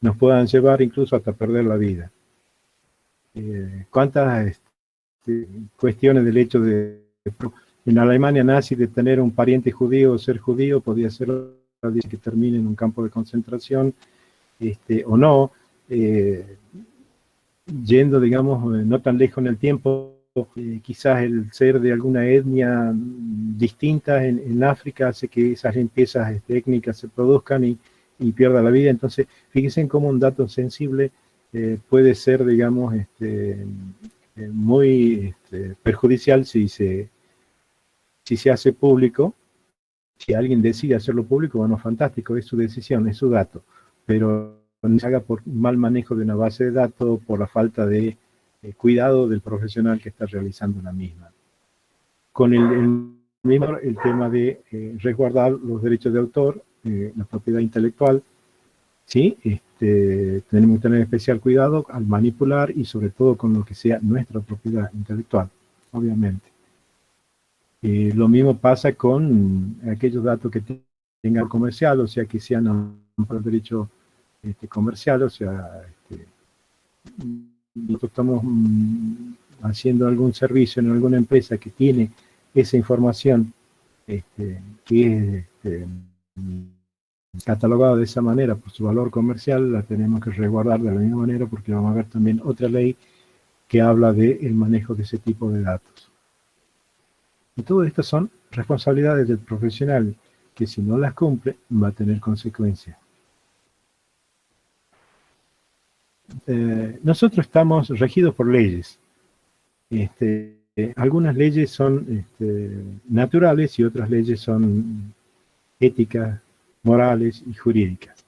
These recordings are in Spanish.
nos puedan llevar incluso hasta perder la vida. ¿Cuántas cuestiones del hecho de en Alemania nazi de tener un pariente judío o ser judío podía ser que termine en un campo de concentración o no, yendo, digamos, no tan lejos en el tiempo, quizás el ser de alguna etnia distinta en África hace que esas limpiezas étnicas se produzcan y pierda la vida. Entonces, fíjense en cómo un dato sensible puede ser, digamos, muy perjudicial si se hace público. Si alguien decide hacerlo público, bueno, fantástico, es su decisión, es su dato, pero no se haga por mal manejo de una base de datos, por la falta de cuidado del profesional que está realizando la misma. Con el tema de resguardar los derechos de autor, la propiedad intelectual, ¿sí? Tenemos que tener especial cuidado al manipular y sobre todo con lo que sea nuestra propiedad intelectual, obviamente. Lo mismo pasa con aquellos datos que tengan comercial, o sea, que sean por derecho comercial, o sea, nosotros estamos haciendo algún servicio en alguna empresa que tiene esa información que es catalogada de esa manera por su valor comercial, la tenemos que resguardar de la misma manera porque vamos a ver también otra ley que habla del manejo de ese tipo de datos. Y todo esto son responsabilidades del profesional que si no las cumple va a tener consecuencias. Nosotros estamos regidos por leyes. Algunas leyes son naturales y otras leyes son éticas, morales y jurídicas.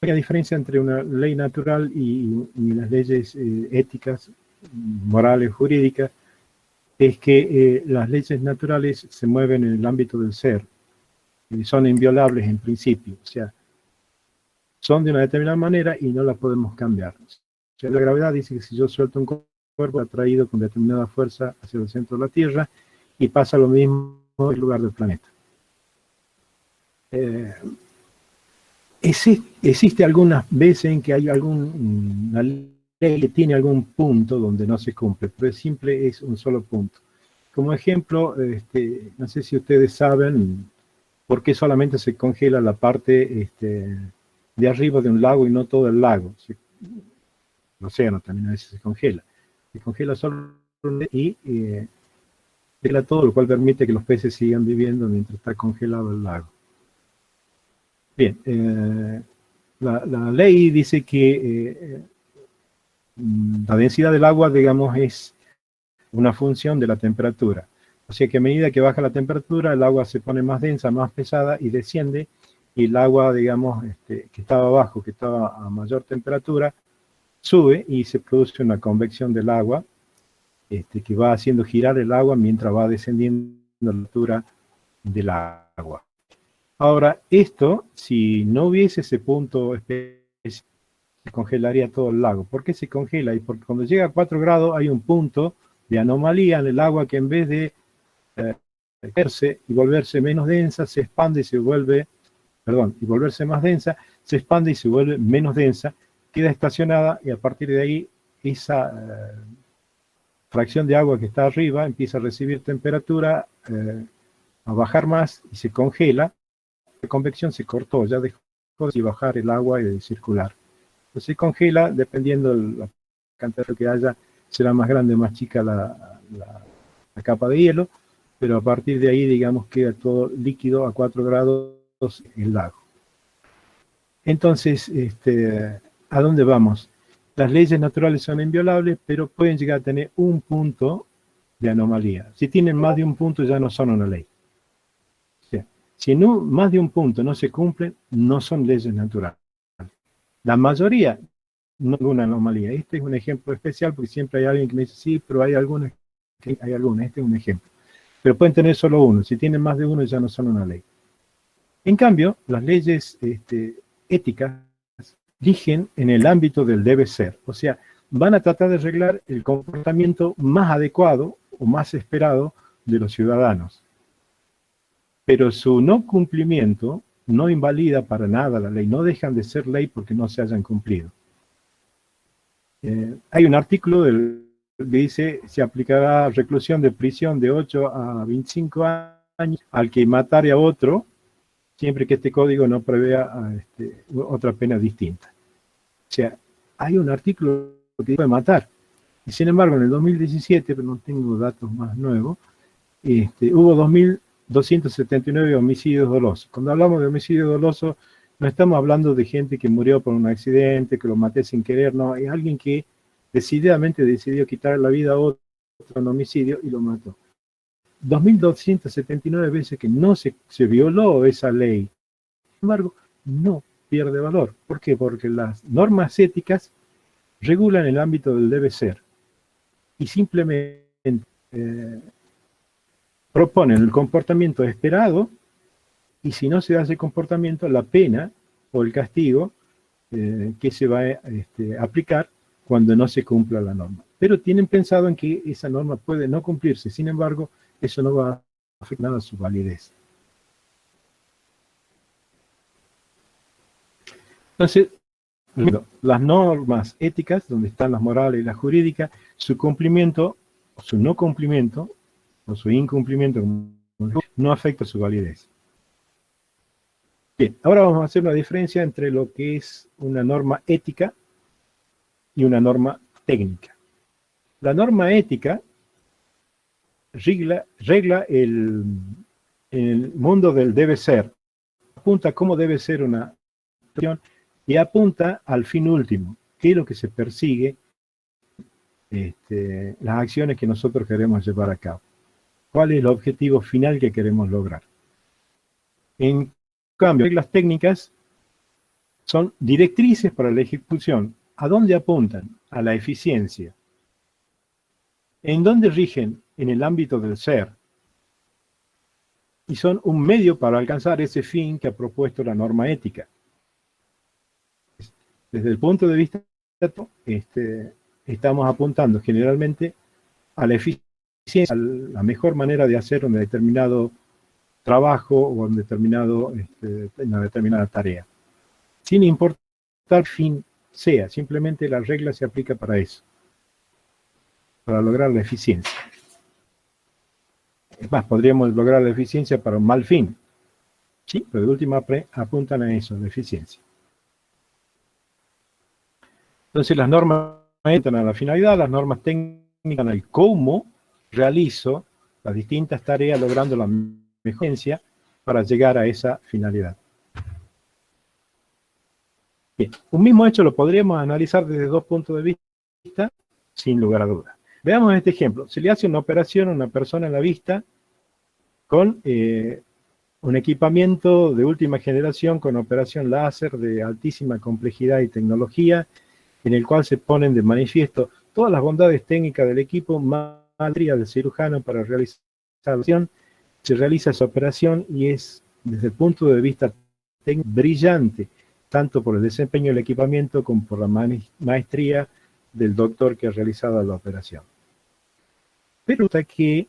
La diferencia entre una ley natural y las leyes éticas, morales, jurídicas, es que las leyes naturales se mueven en el ámbito del ser, son inviolables en principio, o sea, son de una determinada manera y no las podemos cambiar. O sea, la gravedad dice que si yo suelto un cuerpo atraído con determinada fuerza hacia el centro de la Tierra, y pasa lo mismo en el lugar del planeta. Existe algunas veces en que hay alguna ley que tiene algún punto donde no se cumple, pero es un solo punto. Como ejemplo, no sé si ustedes saben por qué solamente se congela la parte de arriba de un lago y no todo el lago. El océano también a veces se congela solo y congela todo, lo cual permite que los peces sigan viviendo mientras está congelado el lago. Bien, la ley dice que la densidad del agua, digamos, es una función de la temperatura. O sea que a medida que baja la temperatura, el agua se pone más densa, más pesada y desciende, y el agua, digamos, que estaba abajo, que estaba a mayor temperatura, sube y se produce una convección del agua, que va haciendo girar el agua mientras va descendiendo la altura del agua. Ahora, esto, si no hubiese ese punto específico, se congelaría todo el lago. ¿Por qué se congela? Y porque cuando llega a 4 grados hay un punto de anomalía en el agua que en vez de verse y volverse menos densa, se expande y se vuelve, y volverse más densa, se expande y se vuelve menos densa, queda estacionada y a partir de ahí esa fracción de agua que está arriba empieza a recibir temperatura, a bajar más y se congela. La convección se cortó, ya dejó de bajar el agua y de circular. Entonces se congela, dependiendo de la cantidad que haya, será más grande o más chica la capa de hielo, pero a partir de ahí, digamos, queda todo líquido a 4 grados el lago. Entonces, ¿a dónde vamos? Las leyes naturales son inviolables, pero pueden llegar a tener un punto de anomalía. Si tienen más de un punto, ya no son una ley. O sea, si no, más de un punto no se cumplen, no son leyes naturales. La mayoría no hay una anomalía. Este es un ejemplo especial porque siempre hay alguien que me dice, sí, pero hay algunas, este es un ejemplo. Pero pueden tener solo uno. Si tienen más de uno, ya no son una ley. En cambio, las leyes éticas rigen en el ámbito del debe ser. O sea, van a tratar de arreglar el comportamiento más adecuado o más esperado de los ciudadanos. Pero su no cumplimiento no invalida para nada la ley, no dejan de ser ley porque no se hayan cumplido. Hay un artículo que dice, se aplicará reclusión de prisión de 8 a 25 años al que matare a otro, siempre que este código no prevea otra pena distinta. O sea, hay un artículo que puede matar. Y sin embargo, en el 2017, pero no tengo datos más nuevos, hubo 2.279 homicidios dolosos. Cuando hablamos de homicidio doloso, no estamos hablando de gente que murió por un accidente, que lo maté sin querer, no, es alguien que decididamente decidió quitar la vida a otro en homicidio y lo mató. 2.279 veces que no se violó esa ley. Sin embargo, no pierde valor. ¿Por qué? Porque las normas éticas regulan el ámbito del debe ser y simplemente proponen el comportamiento esperado, y si no se da ese comportamiento, la pena o el castigo que se va a aplicar cuando no se cumpla la norma. Pero tienen pensado en que esa norma puede no cumplirse, sin embargo, eso no va a afectar nada a su validez. Entonces, las normas éticas, donde están las morales y las jurídicas, su cumplimiento, o su no cumplimiento, o su incumplimiento, no afecta su validez. Bien, ahora vamos a hacer una diferencia entre lo que es una norma ética y una norma técnica. La norma ética regla el mundo del debe ser, apunta a cómo debe ser una acción y apunta al fin último, qué es lo que se persigue, las acciones que nosotros queremos llevar a cabo. ¿Cuál es el objetivo final que queremos lograr? En cambio, las reglas técnicas son directrices para la ejecución. ¿A dónde apuntan? A la eficiencia. ¿En dónde rigen? En el ámbito del ser. Y son un medio para alcanzar ese fin que ha propuesto la norma ética. Desde el punto de vista, estamos apuntando generalmente a la eficiencia, a la mejor manera de hacer un determinado trabajo o una determinada tarea. Sin importar el fin sea, simplemente la regla se aplica para eso, para lograr la eficiencia. Es más, podríamos lograr la eficiencia para un mal fin, sí, pero de última apuntan a eso, la eficiencia. Entonces las normas entran a la finalidad, las normas técnicas al cómo realizo las distintas tareas logrando la mejor eficiencia para llegar a esa finalidad. Bien, un mismo hecho lo podríamos analizar desde dos puntos de vista, sin lugar a dudas. Veamos este ejemplo. Se le hace una operación a una persona en la vista con un equipamiento de última generación con operación láser de altísima complejidad y tecnología, en el cual se ponen de manifiesto todas las bondades técnicas del equipo, más la del cirujano para realizar la operación. Se realiza esa operación y es, desde el punto de vista técnico, brillante, tanto por el desempeño del equipamiento como por la maestría del doctor que ha realizado la operación. Pero hasta que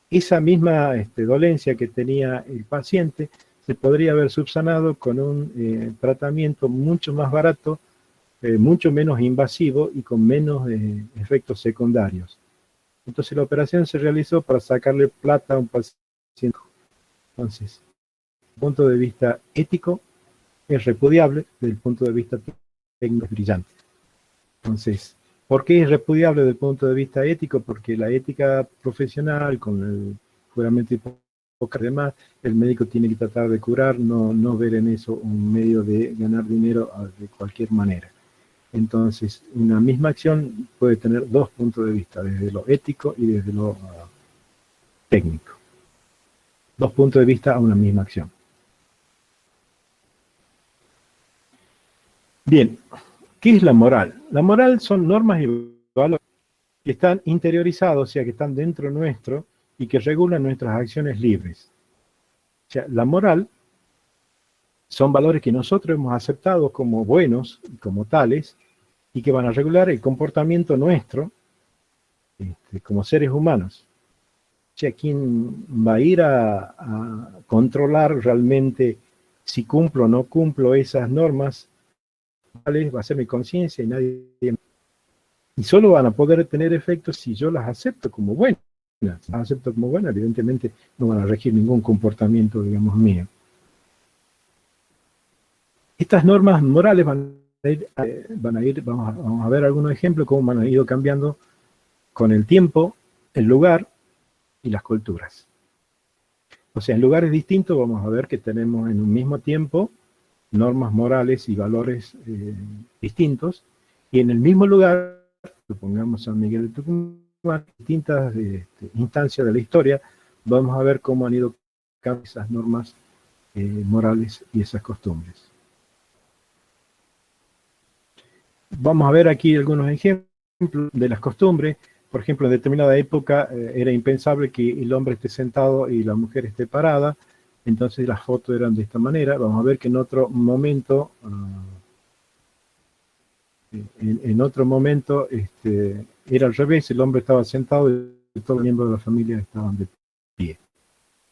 esa misma dolencia que tenía el paciente se podría haber subsanado con un tratamiento mucho más barato, mucho menos invasivo y con menos efectos secundarios. Entonces la operación se realizó para sacarle plata a un paciente. Entonces, desde el punto de vista ético, es repudiable, desde el punto de vista técnico es brillante. Entonces, ¿por qué es repudiable desde el punto de vista ético? Porque la ética profesional, con el juramento hipocrático y demás, el médico tiene que tratar de curar, no ver en eso un medio de ganar dinero de cualquier manera. Entonces, una misma acción puede tener dos puntos de vista, desde lo ético y desde lo técnico. Dos puntos de vista a una misma acción. Bien, ¿qué es la moral? La moral son normas y valores que están interiorizados, o sea, que están dentro nuestro y que regulan nuestras acciones libres. O sea, la moral son valores que nosotros hemos aceptado como buenos y como tales y que van a regular el comportamiento nuestro como seres humanos. O sea, ¿quién va a ir a controlar realmente si cumplo o no cumplo esas normas, va a ser mi conciencia y nadie... Y solo van a poder tener efectos si yo las acepto como buenas. Si las acepto como buenas, evidentemente no van a regir ningún comportamiento, digamos, mío. Estas normas morales vamos a ver algunos ejemplos, cómo han ido cambiando con el tiempo, el lugar y las culturas. O sea, en lugares distintos vamos a ver que tenemos en un mismo tiempo normas morales y valores distintos, y en el mismo lugar, supongamos San Miguel de Tucumán, distintas instancias de la historia, vamos a ver cómo han ido cambiando esas normas morales y esas costumbres. Vamos a ver aquí algunos ejemplos de las costumbres. Por ejemplo, en determinada época era impensable que el hombre esté sentado y la mujer esté parada, entonces las fotos eran de esta manera. Vamos a ver que en otro momento, era al revés, el hombre estaba sentado y todos los miembros de la familia estaban de pie.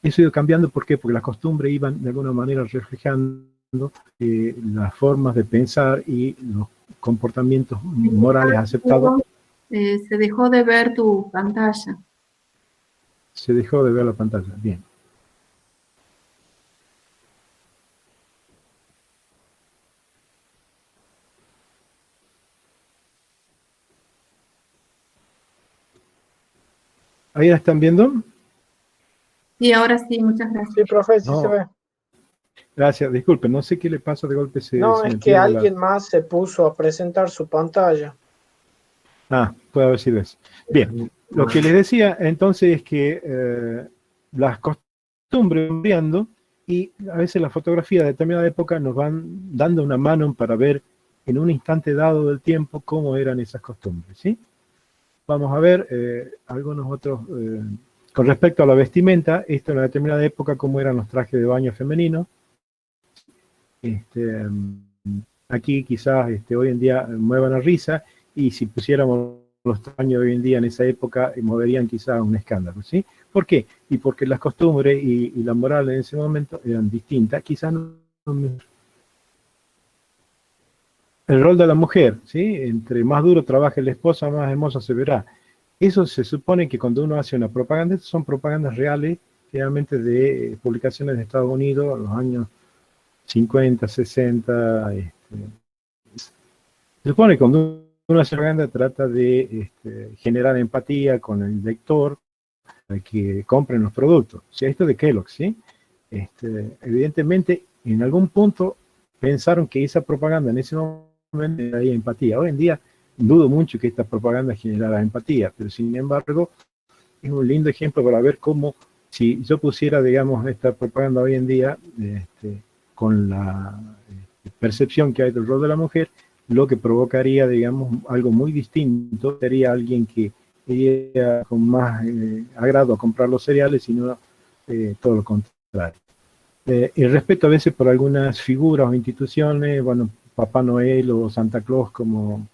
Eso ha ido cambiando, ¿por qué? Porque las costumbres iban de alguna manera reflejando las formas de pensar y los comportamientos morales aceptados. Se dejó de ver tu pantalla. Se dejó de ver la pantalla, bien. ¿Ahí la están viendo? Sí, ahora sí, muchas gracias. Sí, profe, sí No. se ve. Gracias, disculpe, no sé qué le pasa de golpe. No, es que alguien más se puso a presentar su pantalla. Ah, puede haber sido eso. Bien, lo que les decía entonces es que las costumbres van cambiando y a veces la fotografía de determinada época nos van dando una mano para ver en un instante dado del tiempo cómo eran esas costumbres, ¿sí? Vamos a ver algunos otros, con respecto a la vestimenta, esto en una determinada época, cómo eran los trajes de baño femeninos. Aquí quizás hoy en día muevan a risa, y si pusiéramos los trajes de hoy en día en esa época, moverían quizás un escándalo, ¿sí? ¿Por qué? Y porque las costumbres y la moral en ese momento eran distintas, quizás no. El rol de la mujer, ¿sí? Entre más duro trabaje la esposa, más hermosa se verá. Eso se supone que cuando uno hace una propaganda, son propagandas reales, generalmente de publicaciones de Estados Unidos, en los años 50, 60. Se supone que cuando uno hace propaganda trata de generar empatía con el lector para que compren los productos. O sea, esto de Kellogg, ¿sí? Evidentemente, en algún punto pensaron que esa propaganda en ese momento había empatía. Hoy en día dudo mucho que esta propaganda generara empatía, pero sin embargo es un lindo ejemplo para ver cómo, si yo pusiera, digamos, esta propaganda hoy en día, con la percepción que hay del rol de la mujer, lo que provocaría, digamos, algo muy distinto, sería alguien que iría con más agrado a comprar los cereales, sino todo lo contrario. Y respeto a veces por algunas figuras o instituciones, bueno, Papá Noel o Santa Claus, como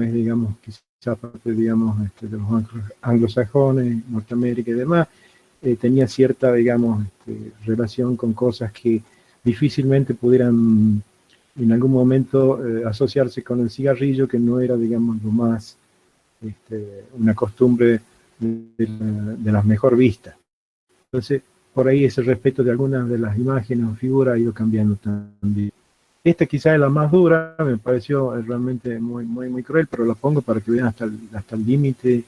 es, digamos, quizás parte, digamos, de los anglosajones, Norteamérica y demás, tenía cierta, digamos, relación con cosas que difícilmente pudieran en algún momento asociarse con el cigarrillo, que no era, digamos, lo más, una costumbre de las mejor vistas. Entonces, por ahí ese respeto de algunas de las imágenes o figuras ha ido cambiando también. Esta quizás es la más dura, me pareció realmente muy, muy, muy cruel, pero la pongo para que vean hasta el límite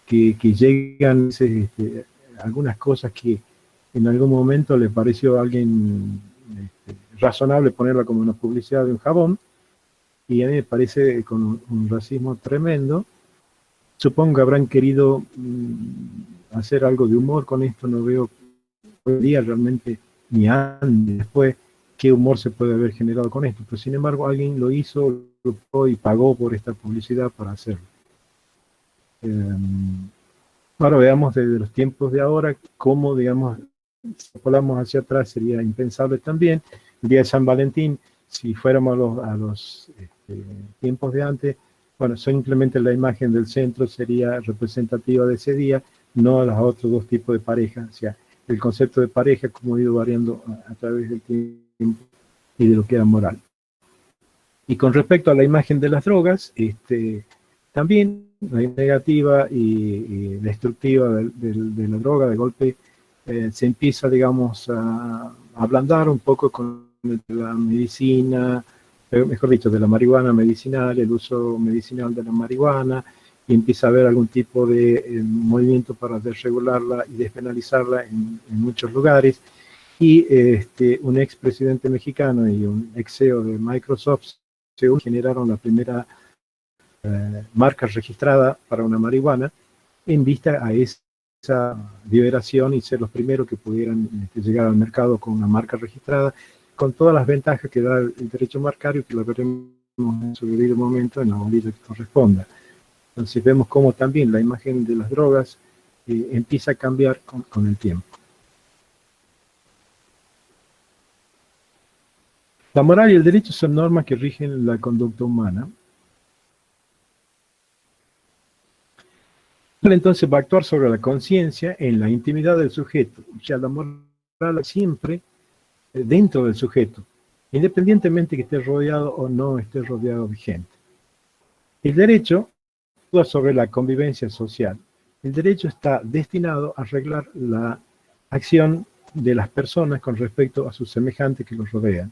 que llegan algunas cosas que en algún momento le pareció a alguien razonable ponerla como una publicidad de un jabón, y a mí me parece con un racismo tremendo. Supongo que habrán querido hacer algo de humor con esto, no veo hoy día realmente ni antes ni después qué humor se puede haber generado con esto, pero sin embargo alguien lo hizo y pagó por esta publicidad para hacerlo. Ahora veamos desde los tiempos de ahora cómo, digamos, si volamos hacia atrás sería impensable también. El día de San Valentín, si fuéramos a los tiempos de antes, bueno, simplemente la imagen del centro sería representativa de ese día, no a los otros dos tipos de pareja. O sea, el concepto de pareja, como ha ido variando a través del tiempo, y de lo que era moral. Y con respecto a la imagen de las drogas, también la negativa y destructiva de la droga, de golpe, se empieza, digamos, a ablandar un poco con la medicina, mejor dicho, de la marihuana medicinal, el uso medicinal de la marihuana, y empieza a haber algún tipo de movimiento para desregularla y despenalizarla en muchos lugares. Y un expresidente mexicano y un ex CEO de Microsoft generaron la primera marca registrada para una marihuana en vista a esa liberación y ser los primeros que pudieran llegar al mercado con una marca registrada, con todas las ventajas que da el derecho marcario, que lo veremos en su debido momento en la bolilla que corresponda. Entonces vemos cómo también la imagen de las drogas empieza a cambiar con el tiempo. La moral y el derecho son normas que rigen la conducta humana. Entonces va a actuar sobre la conciencia en la intimidad del sujeto. O sea, la moral siempre dentro del sujeto, independientemente que esté rodeado o no esté rodeado de gente. El derecho actúa sobre la convivencia social. El derecho está destinado a arreglar la acción de las personas con respecto a sus semejantes que los rodean.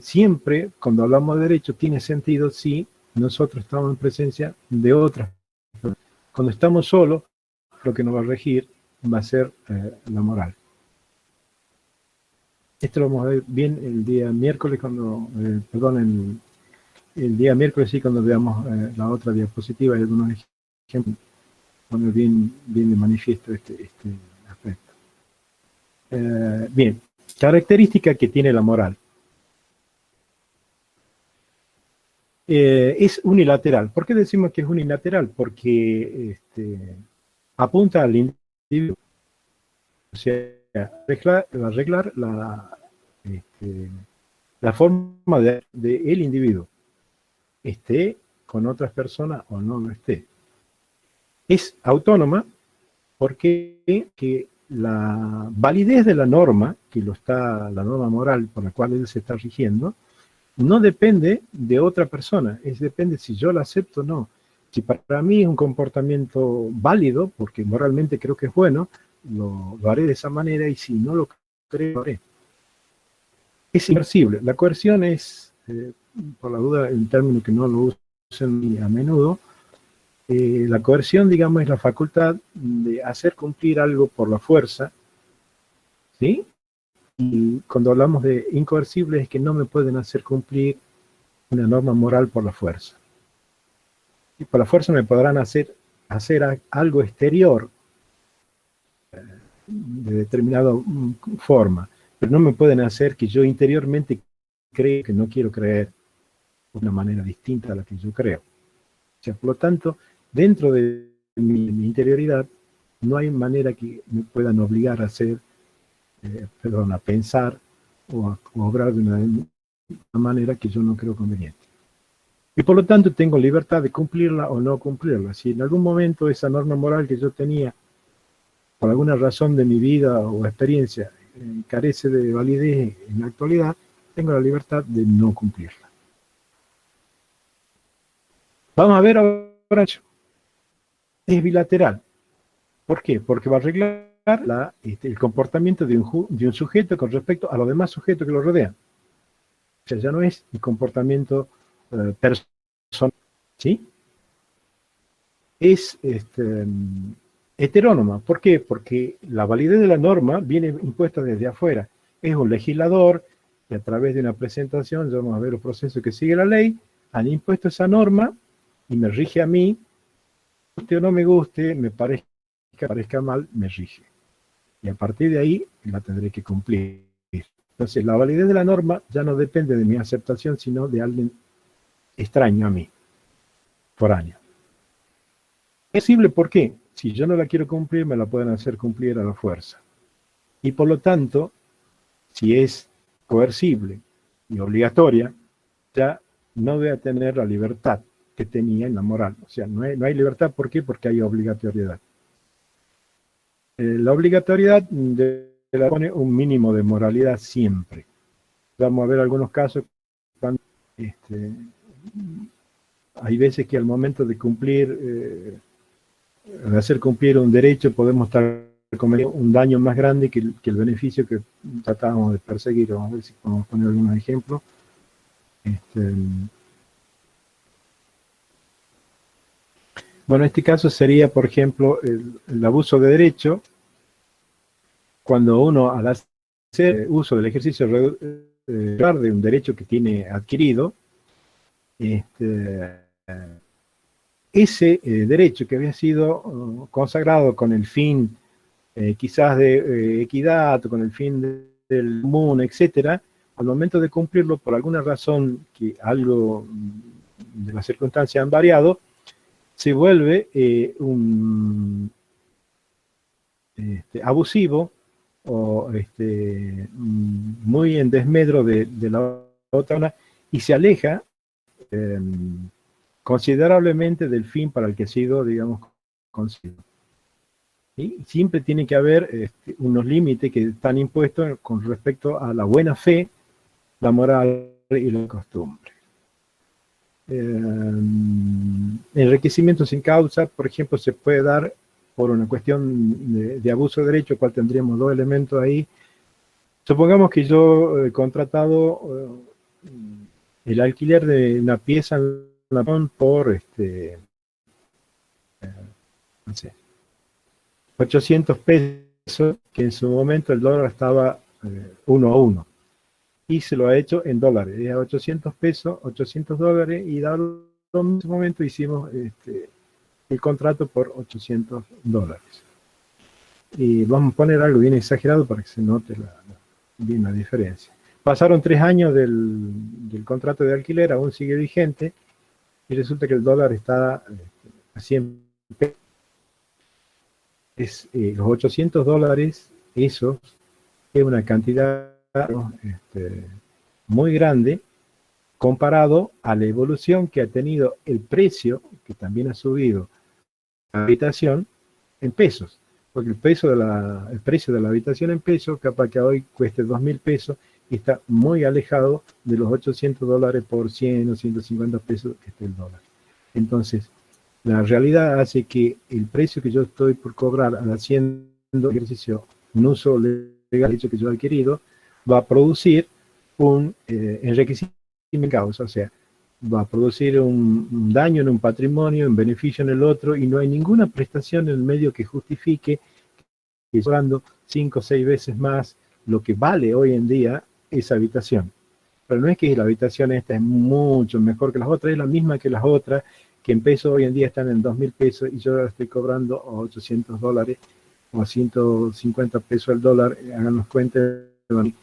Siempre, cuando hablamos de derecho, tiene sentido si nosotros estamos en presencia de otras personas. Cuando estamos solos, lo que nos va a regir va a ser la moral. Esto lo vamos a ver bien el día miércoles, el día miércoles sí, cuando veamos la otra diapositiva y algunos ejemplos, cuando bien de manifiesto este aspecto. Bien, característica que tiene la moral. Es unilateral. ¿Por qué decimos que es unilateral? Porque apunta al individuo. O sea, arreglar la forma de el individuo, esté con otras personas o no lo esté. Es autónoma porque que la validez de la norma, la norma moral por la cual él se está rigiendo, no depende de otra persona, depende si yo la acepto o no. Si para mí es un comportamiento válido, porque moralmente creo que es bueno, lo haré de esa manera, y si no lo creo, lo haré. Es incoercible. La coerción es, por la duda, un término que no lo usan a menudo. La coerción, digamos, es la facultad de hacer cumplir algo por la fuerza, ¿sí? Y cuando hablamos de incoercible es que no me pueden hacer cumplir una norma moral por la fuerza. Y por la fuerza me podrán hacer algo exterior de determinada forma, pero no me pueden hacer que yo interiormente creo que no quiero creer de una manera distinta a la que yo creo. O sea, por lo tanto, dentro de mi interioridad no hay manera que me puedan obligar a hacer a pensar o a obrar de una manera que yo no creo conveniente. Y por lo tanto tengo libertad de cumplirla o no cumplirla. Si en algún momento esa norma moral que yo tenía, por alguna razón de mi vida o experiencia, carece de validez en la actualidad, tengo la libertad de no cumplirla. Vamos a ver ahora, es bilateral. ¿Por qué? Porque va a arreglar el comportamiento de un sujeto con respecto a los demás sujetos que lo rodean. O sea, ya no es el comportamiento personal, ¿sí? Es heterónoma. ¿Por qué? Porque la validez de la norma viene impuesta desde afuera. Es un legislador que a través de una presentación, ya vamos a ver los procesos que sigue la ley, han impuesto esa norma y me rige a mí, guste o no me guste, me parezca mal, me rige. Y a partir de ahí la tendré que cumplir. Entonces, la validez de la norma ya no depende de mi aceptación, sino de alguien extraño a mí, foráneo. ¿Es posible? ¿Por qué? Si yo no la quiero cumplir, me la pueden hacer cumplir a la fuerza. Y por lo tanto, si es coercible y obligatoria, ya no voy a tener la libertad que tenía en la moral. O sea, no hay libertad. ¿Por qué? Porque hay obligatoriedad. La obligatoriedad debe le pone un mínimo de moralidad siempre. Vamos a ver algunos casos cuando hay veces que al momento de cumplir, de hacer cumplir un derecho, podemos estar cometiendo un daño más grande que el beneficio que tratábamos de perseguir. Vamos a ver si podemos poner algunos ejemplos. Bueno, este caso sería, por ejemplo, el abuso de derecho, cuando uno al hacer uso del ejercicio de un derecho que tiene adquirido, ese derecho que había sido consagrado con el fin quizás de equidad, o con el fin del común, etcétera, al momento de cumplirlo, por alguna razón que algo de las circunstancias han variado, se vuelve abusivo o muy en desmedro de la otra y se aleja considerablemente del fin para el que ha sido, digamos, concebido. Y siempre tiene que haber unos límites que están impuestos con respecto a la buena fe, la moral y la costumbre. Enriquecimiento sin causa, por ejemplo, se puede dar por una cuestión de abuso de derecho, cual tendríamos dos elementos ahí. Supongamos que yo he contratado el alquiler de una pieza por no sé, 800 pesos, que en su momento el dólar estaba 1 a 1. Y se lo ha hecho en dólares. Es a 800 pesos, 800 dólares, y dado en ese momento hicimos el contrato por 800 dólares. Y vamos a poner algo bien exagerado para que se note bien la diferencia. Pasaron 3 años del contrato de alquiler, aún sigue vigente, y resulta que el dólar está a 100 pesos. Los 800 dólares, esos, es una cantidad muy grande comparado a la evolución que ha tenido el precio, que también ha subido la habitación en pesos, porque el precio de la habitación en pesos capaz que hoy cueste 2.000 pesos y está muy alejado de los 800 dólares por 100 o 150 pesos que está el dólar. Entonces, la realidad hace que el precio que yo estoy por cobrar al haciendo ejercicio, un uso legal hecho que yo he adquirido, va a producir un enriquecimiento en causa, o sea, va a producir un daño en un patrimonio, un beneficio en el otro, y no hay ninguna prestación en el medio que justifique que estoy pagando 5 o 6 veces más lo que vale hoy en día esa habitación. Pero no es que la habitación esta es mucho mejor que las otras, es la misma que las otras, que en pesos hoy en día están en 2.000 pesos y yo la estoy cobrando a 800 dólares o a 150 pesos el dólar. Háganos cuenta, el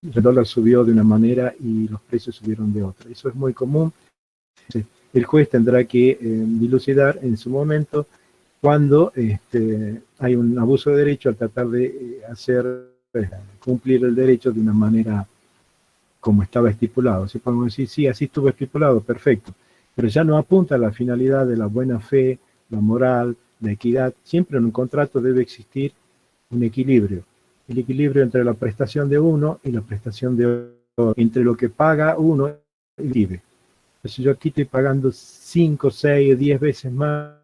dólar subió de una manera y los precios subieron de otra. Eso es muy común. El juez tendrá que dilucidar en su momento cuando hay un abuso de derecho al tratar de hacer cumplir el derecho de una manera como estaba estipulado. Si podemos decir, sí, así estuvo estipulado, perfecto, pero ya no apunta a la finalidad de la buena fe, la moral, la equidad. Siempre en un contrato debe existir un equilibrio. El equilibrio entre la prestación de uno y la prestación de otro, entre lo que paga uno y vive. Entonces yo aquí estoy pagando 5, 6, 10 veces más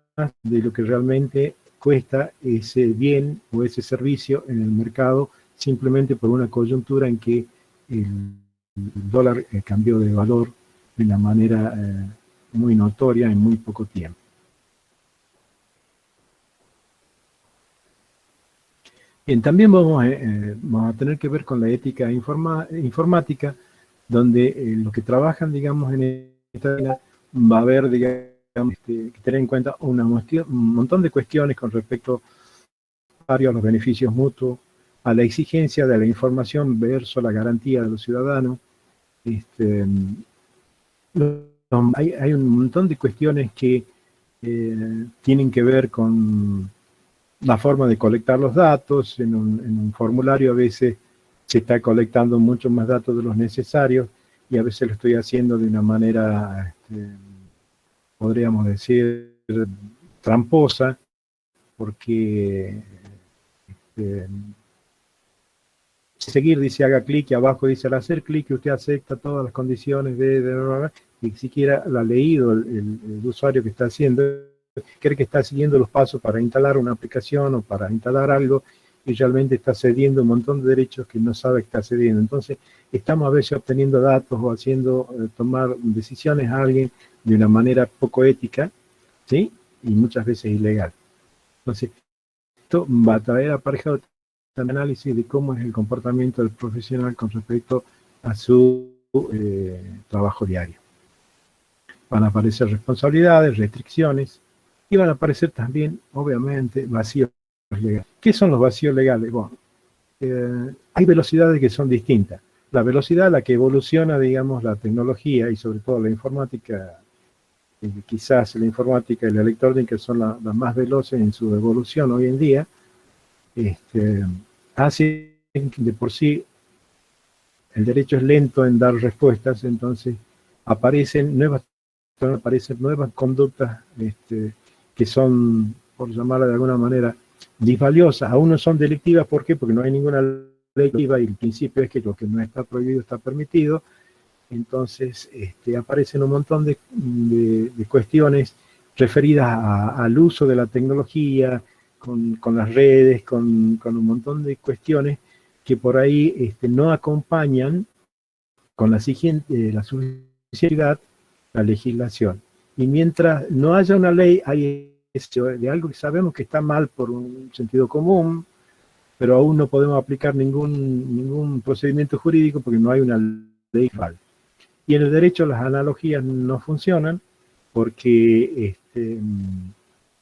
de lo que realmente cuesta ese bien o ese servicio en el mercado, simplemente por una coyuntura en que el dólar cambió de valor de una manera muy notoria en muy poco tiempo. Bien, también vamos a tener que ver con la ética informática, donde los que trabajan, digamos, en esta área, va a haber, digamos, que tener en cuenta un montón de cuestiones con respecto a los beneficios mutuos, a la exigencia de la información versus la garantía de los ciudadanos. Hay un montón de cuestiones que tienen que ver con la forma de colectar los datos. En un formulario a veces se está colectando muchos más datos de los necesarios y a veces lo estoy haciendo de una manera, podríamos decir, tramposa, porque seguir dice haga clic y abajo dice al hacer clic usted acepta todas las condiciones y siquiera la ha leído el usuario que está haciendo, cree que está siguiendo los pasos para instalar una aplicación o para instalar algo y realmente está cediendo un montón de derechos que no sabe que está cediendo. Entonces estamos a veces obteniendo datos o haciendo tomar decisiones a alguien de una manera poco ética, ¿sí? Y muchas veces ilegal. Entonces esto va a traer aparejado un análisis de cómo es el comportamiento del profesional con respecto a su trabajo diario. Van a aparecer responsabilidades, restricciones, y van a aparecer también, obviamente, vacíos legales. ¿Qué son los vacíos legales? Bueno, hay velocidades que son distintas. La velocidad a la que evoluciona, digamos, la tecnología y sobre todo la informática, quizás la informática y la electrónica son las más veloces en su evolución hoy en día, hace que de por sí el derecho es lento en dar respuestas, entonces aparecen nuevas conductas que son, por llamarla de alguna manera, disvaliosas. Aún no son delictivas, ¿por qué? Porque no hay ninguna ley delictiva y el principio es que lo que no está prohibido está permitido. Entonces aparecen un montón de cuestiones referidas al uso de la tecnología, con las redes, con un montón de cuestiones que por ahí no acompañan con la suficiencia la legislación. Y mientras no haya una ley, hay de algo que sabemos que está mal por un sentido común, pero aún no podemos aplicar ningún procedimiento jurídico porque no hay una ley falsa. Y en el derecho las analogías no funcionan porque,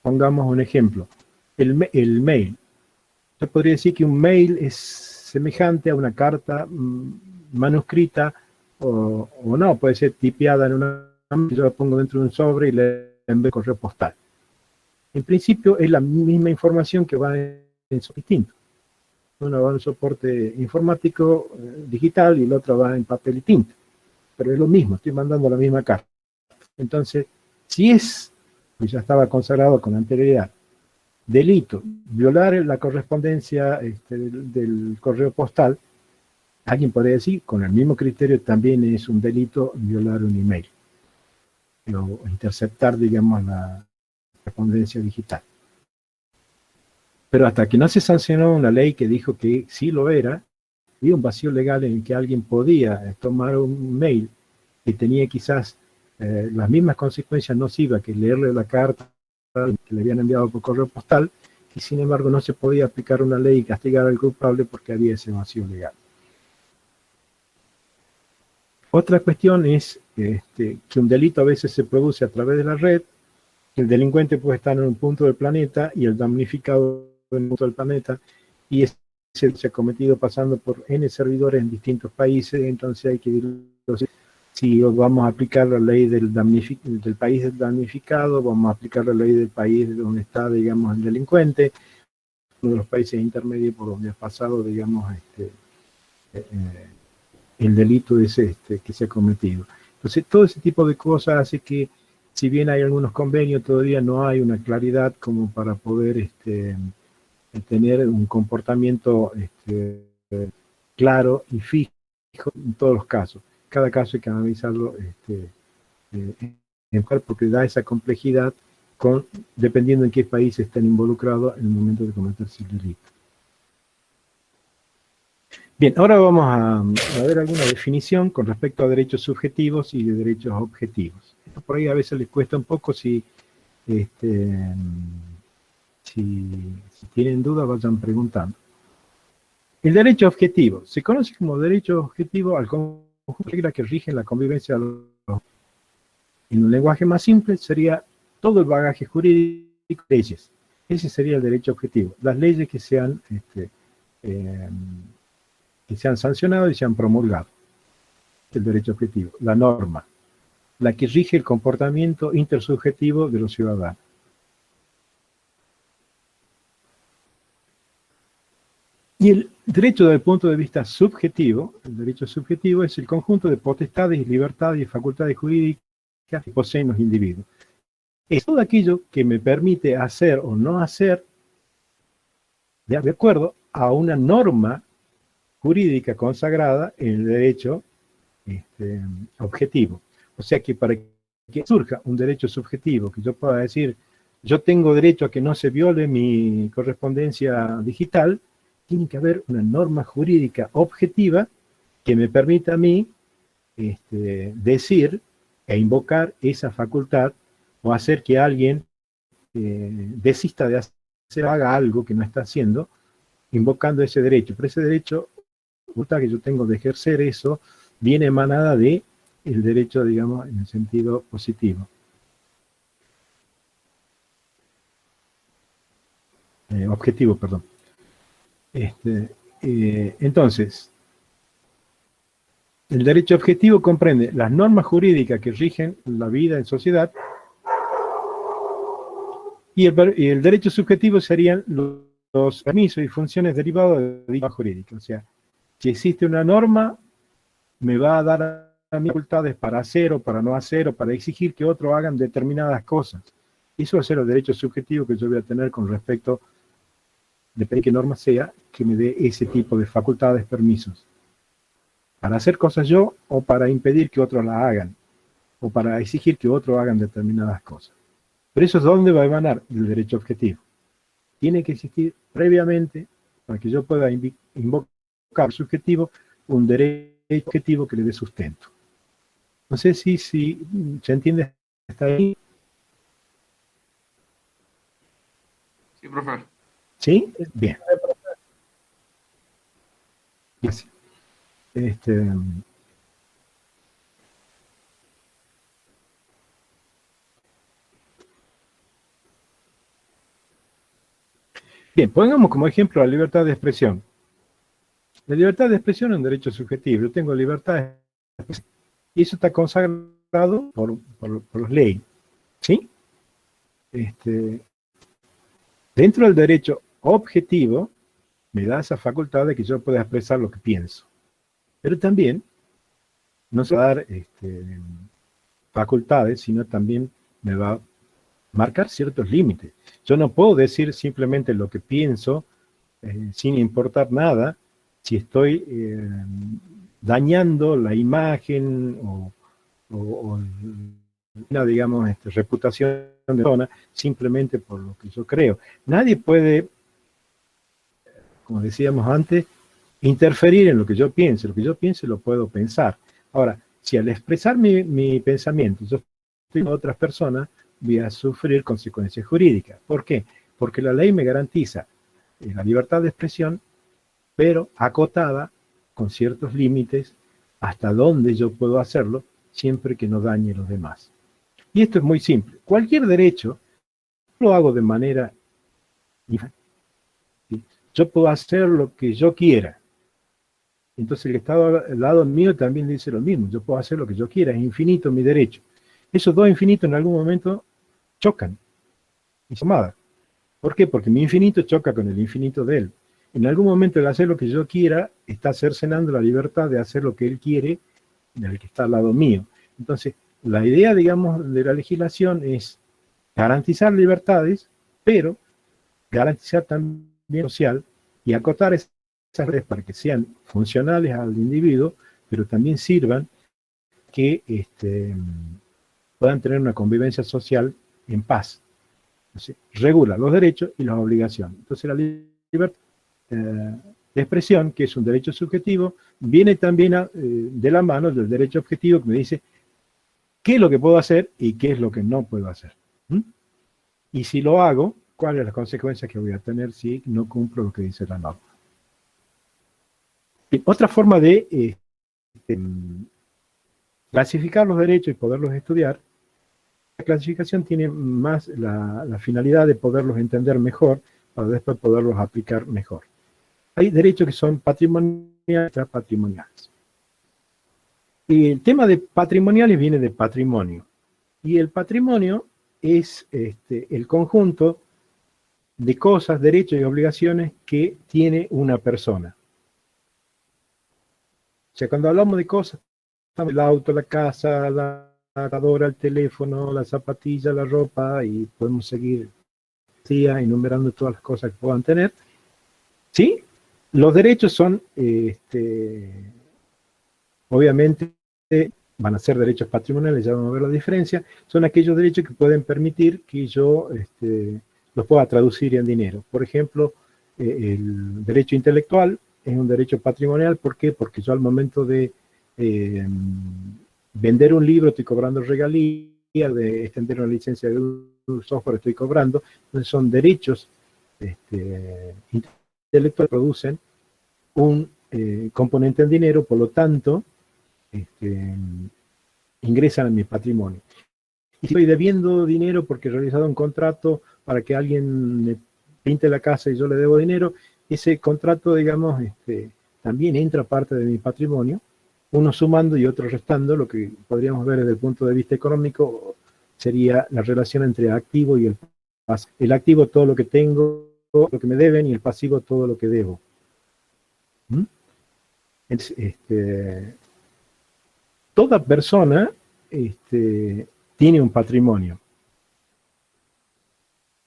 pongamos un ejemplo, el mail. Yo podría decir que un mail es semejante a una carta manuscrita o no, puede ser tipeada en una, yo la pongo dentro de un sobre y le envío correo postal. En principio es la misma información que va en soporte distinto. Uno va en soporte informático digital y el otro va en papel y tinta. Pero es lo mismo, estoy mandando la misma carta. Entonces, si es, pues ya estaba consagrado con anterioridad, delito, violar la correspondencia del correo postal, alguien podría decir, con el mismo criterio también es un delito violar un email, o interceptar, digamos, la correspondencia digital. Pero hasta que no se sancionó una ley que dijo que sí lo era, había un vacío legal en que alguien podía tomar un mail que tenía quizás las mismas consecuencias nocivas que leerle la carta que le habían enviado por correo postal, y sin embargo no se podía aplicar una ley y castigar al culpable porque había ese vacío legal. Otra cuestión es que un delito a veces se produce a través de la red, el delincuente puede estar en un punto del planeta y el damnificado en un punto del planeta, y se ha cometido pasando por N servidores en distintos países, entonces hay que decir si vamos a aplicar la ley del país del damnificado, vamos a aplicar la ley del país donde está, digamos, el delincuente, uno de los países intermedios por donde ha pasado, digamos, el delito ese que se ha cometido. Entonces, todo ese tipo de cosas hace que, si bien hay algunos convenios, todavía no hay una claridad como para poder tener un comportamiento claro y fijo en todos los casos. Cada caso hay que analizarlo porque da esa complejidad dependiendo en qué país estén involucrados en el momento de cometerse el delito. Bien, ahora vamos a ver alguna definición con respecto a derechos subjetivos y de derechos objetivos. Esto por ahí a veces les cuesta un poco, si tienen dudas vayan preguntando. El derecho objetivo se conoce como derecho objetivo al conjunto de reglas que rigen la convivencia. En un lenguaje más simple sería todo el bagaje jurídico de leyes. Ese sería el derecho objetivo. Las leyes que sean sancionado y se han promulgado. El derecho objetivo, la norma, la que rige el comportamiento intersubjetivo de los ciudadanos. Y el derecho desde el punto de vista subjetivo, el derecho subjetivo es el conjunto de potestades, libertades y facultades jurídicas que poseen los individuos. Es todo aquello que me permite hacer o no hacer de acuerdo a una norma jurídica consagrada en el derecho objetivo. O sea que para que surja un derecho subjetivo, que yo pueda decir, yo tengo derecho a que no se viole mi correspondencia digital, tiene que haber una norma jurídica objetiva que me permita a mí decir e invocar esa facultad o hacer que alguien desista de hacer, haga algo que no está haciendo, invocando ese derecho. Pero ese derecho que yo tengo de ejercer eso viene emanada de el derecho, digamos, en el sentido positivo. Objetivo, perdón. Entonces, el derecho objetivo comprende las normas jurídicas que rigen la vida en sociedad y el derecho subjetivo serían los permisos y funciones derivados de dicha jurídica. O sea, si existe una norma, me va a dar a mí facultades para hacer o para no hacer o para exigir que otros hagan determinadas cosas. Eso va a ser el derecho subjetivo que yo voy a tener con respecto, depende de qué norma sea, que me dé ese tipo de facultades, permisos. Para hacer cosas yo o para impedir que otros las hagan o para exigir que otros hagan determinadas cosas. Pero eso es donde va a emanar el derecho objetivo. Tiene que existir previamente, para que yo pueda invocar al subjetivo, un derecho objetivo que le dé sustento. No sé si se entiende hasta ahí. Sí, profe. ¿Sí? Bien. Gracias. Bien, pongamos como ejemplo la libertad de expresión. La libertad de expresión es un derecho subjetivo. Yo tengo libertad de expresión. Y eso está consagrado por las leyes. ¿Sí? Dentro del derecho objetivo, me da esa facultad de que yo pueda expresar lo que pienso. Pero también, no se va a dar facultades, sino también me va a marcar ciertos límites. Yo no puedo decir simplemente lo que pienso sin importar nada si estoy dañando la imagen o digamos, reputación de la persona simplemente por lo que yo creo. Nadie puede, como decíamos antes, interferir en lo que yo piense. Lo que yo piense lo puedo pensar. Ahora, si al expresar mi pensamiento yo estoy con otras personas, voy a sufrir consecuencias jurídicas. ¿Por qué? Porque la ley me garantiza la libertad de expresión, pero acotada con ciertos límites hasta donde yo puedo hacerlo, siempre que no dañe a los demás. Y esto es muy simple. Cualquier derecho lo hago de manera diferente. Yo puedo hacer lo que yo quiera. Entonces el Estado al lado mío también dice lo mismo. Yo puedo hacer lo que yo quiera, es infinito mi derecho. Esos dos infinitos en algún momento chocan y se amadan. ¿Por qué? Porque mi infinito choca con el infinito de él. En algún momento el hacer lo que yo quiera está cercenando la libertad de hacer lo que él quiere del que está al lado mío. Entonces, la idea, digamos, de la legislación es garantizar libertades, pero garantizar también social y acotar esas redes para que sean funcionales al individuo, pero también sirvan que puedan tener una convivencia social en paz. Entonces, regula los derechos y las obligaciones. Entonces, la libertad de expresión, que es un derecho subjetivo, viene también de la mano del derecho objetivo que me dice qué es lo que puedo hacer y qué es lo que no puedo hacer. Y si lo hago, cuáles son las consecuencias que voy a tener si no cumplo lo que dice la norma. Y otra forma de clasificar los derechos y poderlos estudiar, la clasificación tiene más la finalidad de poderlos entender mejor para después poderlos aplicar mejor. Hay derechos que son patrimoniales y extrapatrimoniales. Y el tema de patrimoniales viene de patrimonio. Y el patrimonio es el conjunto de cosas, derechos y obligaciones que tiene una persona. O sea, cuando hablamos de cosas, el auto, la casa, la lavadora, el teléfono, la zapatilla, la ropa, y podemos seguir enumerando todas las cosas que puedan tener. ¿Sí? Los derechos son, obviamente, van a ser derechos patrimoniales, ya vamos a ver la diferencia, son aquellos derechos que pueden permitir que yo los pueda traducir en dinero. Por ejemplo, el derecho intelectual es un derecho patrimonial. ¿Por qué? Porque yo al momento de vender un libro estoy cobrando regalías, de extender una licencia de un software estoy cobrando. Entonces son derechos intelectuales que producen un componente en dinero, por lo tanto, ingresan a mi patrimonio. Y si estoy debiendo dinero porque he realizado un contrato para que alguien me pinte la casa y yo le debo dinero, ese contrato, digamos, también entra parte de mi patrimonio, uno sumando y otro restando. Lo que podríamos ver desde el punto de vista económico sería la relación entre el activo y el pasivo. El activo, todo lo que tengo, todo lo que me deben, y el pasivo, todo lo que debo. Toda persona tiene un patrimonio.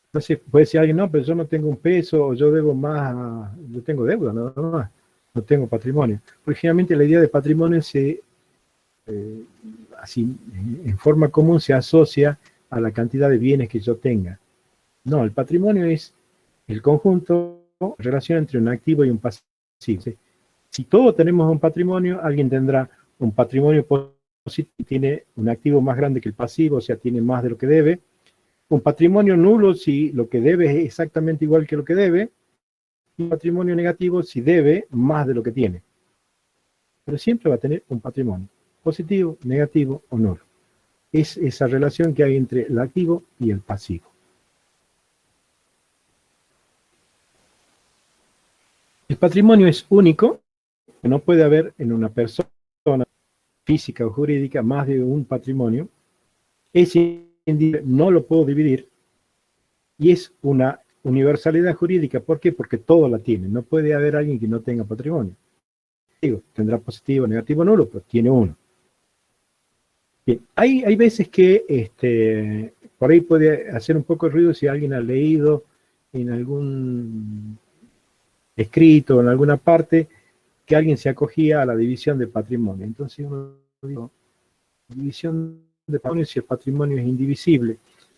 Entonces puede decir alguien, no, pero yo no tengo un peso, o yo debo más, yo tengo deuda, nada más, no tengo patrimonio. Porque generalmente la idea de patrimonio así, en forma común se asocia a la cantidad de bienes que yo tenga. No, el patrimonio es el conjunto, la relación entre un activo y un pasivo. Si todos tenemos un patrimonio, alguien tendrá un patrimonio positivo y tiene un activo más grande que el pasivo, o sea, tiene más de lo que debe. Un patrimonio nulo si lo que debe es exactamente igual que lo que debe, y un patrimonio negativo si debe más de lo que tiene. Pero siempre va a tener un patrimonio, positivo, negativo o nulo. Es esa relación que hay entre el activo y el pasivo. El patrimonio es único, que no puede haber en una persona física o jurídica más de un patrimonio. Es indivisible, no lo puedo dividir, y es una universalidad jurídica. ¿Por qué? Porque todo la tiene. No puede haber alguien que no tenga patrimonio. Digo, tendrá positivo, negativo, nulo, pero tiene uno. Bien, hay veces que por ahí puede hacer un poco de ruido si alguien ha leído en algún escrito, en alguna parte, que alguien se acogía a la división de patrimonio. Entonces uno dice, división de patrimonio si el patrimonio es indivisible.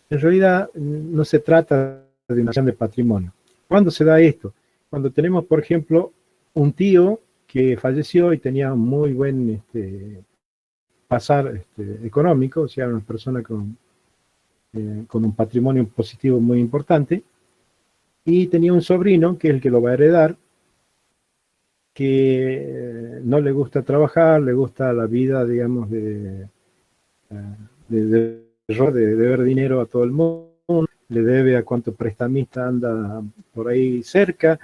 En realidad no se trata de división de patrimonio. ¿Cuándo se da esto? Cuando tenemos, por ejemplo, un tío que falleció y tenía un muy buen pasar económico, o sea, una persona con un patrimonio positivo muy importante, y tenía un sobrino que es el que lo va a heredar, que no le gusta trabajar, le gusta la vida, digamos, de ver dinero a todo el mundo, le debe a cuánto prestamista anda por ahí cerca,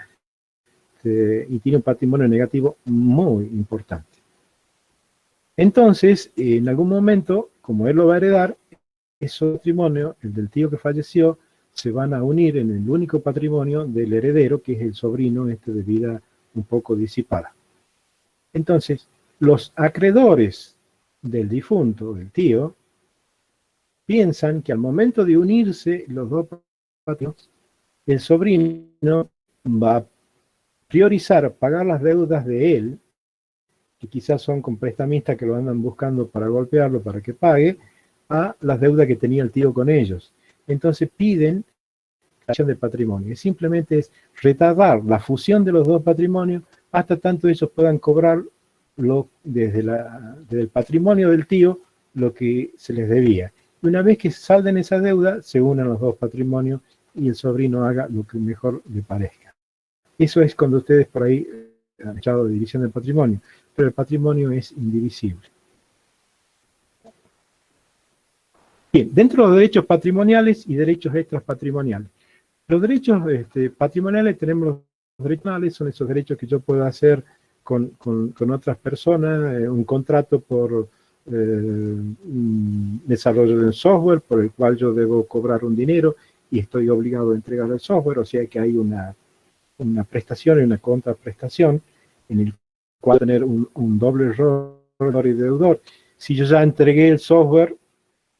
y tiene un patrimonio negativo muy importante. Entonces, en algún momento, como él lo va a heredar, ese patrimonio, el del tío que falleció, se van a unir en el único patrimonio del heredero, que es el sobrino de vida un poco disipada. Entonces, los acreedores del difunto, del tío, piensan que al momento de unirse los dos patrimonios, el sobrino va a priorizar pagar las deudas de él, que quizás son con prestamistas que lo andan buscando para golpearlo, para que pague, a las deudas que tenía el tío con ellos. Entonces piden la fusión de patrimonio. Y simplemente es retardar la fusión de los dos patrimonios hasta tanto ellos puedan cobrar desde el patrimonio del tío lo que se les debía. Y una vez que salden esa deuda, se unan los dos patrimonios y el sobrino haga lo que mejor le parezca. Eso es cuando ustedes por ahí han echado de división del patrimonio, pero el patrimonio es indivisible. Bien, dentro de los derechos patrimoniales y derechos extrapatrimoniales. Los derechos patrimoniales, tenemos los derechos patrimoniales, son esos derechos que yo puedo hacer con otras personas, un contrato por desarrollo de un software por el cual yo debo cobrar un dinero y estoy obligado a entregar el software, o sea que hay una prestación y una contraprestación en el cual tener un doble rol y deudor. Si yo ya entregué el software,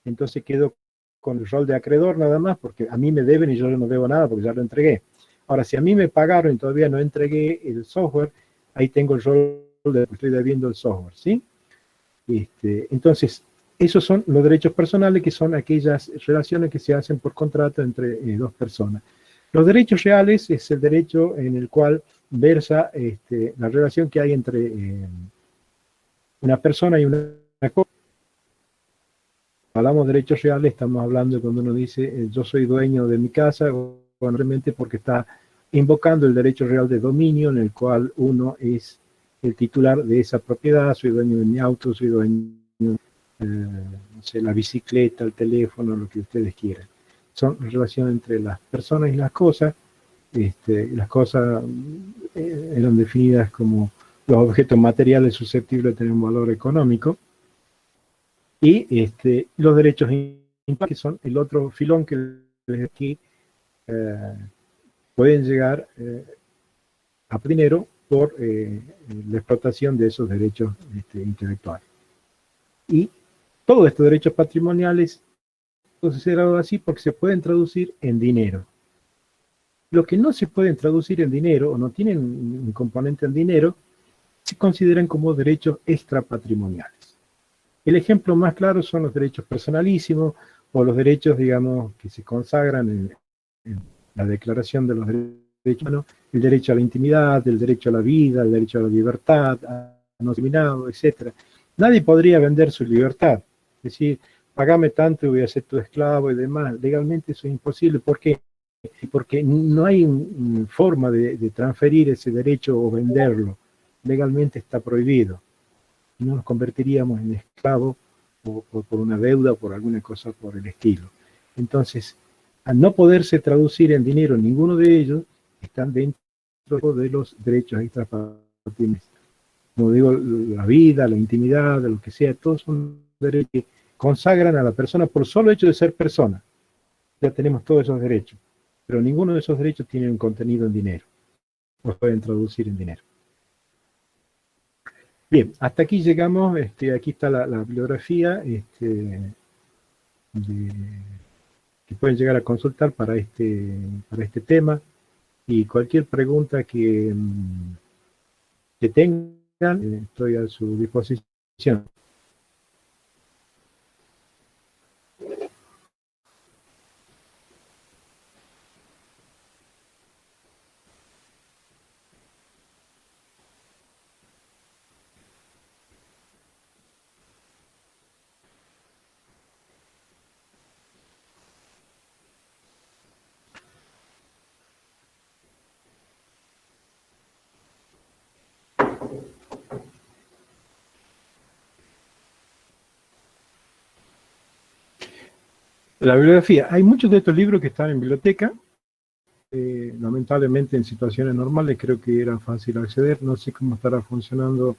entonces quedo con el rol de acreedor nada más, porque a mí me deben y yo no debo nada porque ya lo entregué. Ahora, si a mí me pagaron y todavía no entregué el software, ahí tengo el rol de que estoy debiendo el software, ¿sí? Entonces, esos son los derechos personales, que son aquellas relaciones que se hacen por contrato entre dos personas. Los derechos reales es el derecho en el cual versa la relación que hay entre una persona y una cosa. Hablamos de derechos reales, estamos hablando cuando uno dice yo soy dueño de mi casa, o realmente porque está invocando el derecho real de dominio, en el cual uno es el titular de esa propiedad. Soy dueño de mi auto, soy dueño de no sé, la bicicleta, el teléfono, lo que ustedes quieran. Son relaciones entre las personas y las cosas. Las cosas eran definidas como los objetos materiales susceptibles de tener un valor económico. Y los derechos implicados, que son el otro filón que les aquí pueden llegar a dinero por la explotación de esos derechos intelectuales. Y todos estos derechos patrimoniales considerados así porque se pueden traducir en dinero. Lo que no se pueden traducir en dinero o no tienen un componente en dinero se consideran como derechos extrapatrimoniales. El ejemplo más claro son los derechos personalísimos o los derechos, digamos, que se consagran en la Declaración de los Derechos Humanos, el derecho a la intimidad, el derecho a la vida, el derecho a la libertad, a no discriminado, etc. Nadie podría vender su libertad, es decir, pagame tanto y voy a ser tu esclavo y demás. Legalmente eso es imposible. ¿Por qué? Porque no hay forma de transferir ese derecho o venderlo. Legalmente está prohibido. No nos convertiríamos en esclavos por una deuda o por alguna cosa por el estilo. Entonces, al no poderse traducir en dinero ninguno de ellos, están dentro de los derechos extrapatrimoniales. Como digo, la vida, la intimidad, lo que sea, todos son derechos que consagran a la persona por solo hecho de ser persona. Ya tenemos todos esos derechos, pero ninguno de esos derechos tiene un contenido en dinero, o pueden traducir en dinero. Bien, hasta aquí llegamos. Aquí está la bibliografía que pueden llegar a consultar para este tema, y cualquier pregunta que tengan, estoy a su disposición. La bibliografía. Hay muchos de estos libros que están en biblioteca. Lamentablemente en situaciones normales creo que era fácil acceder. No sé cómo estará funcionando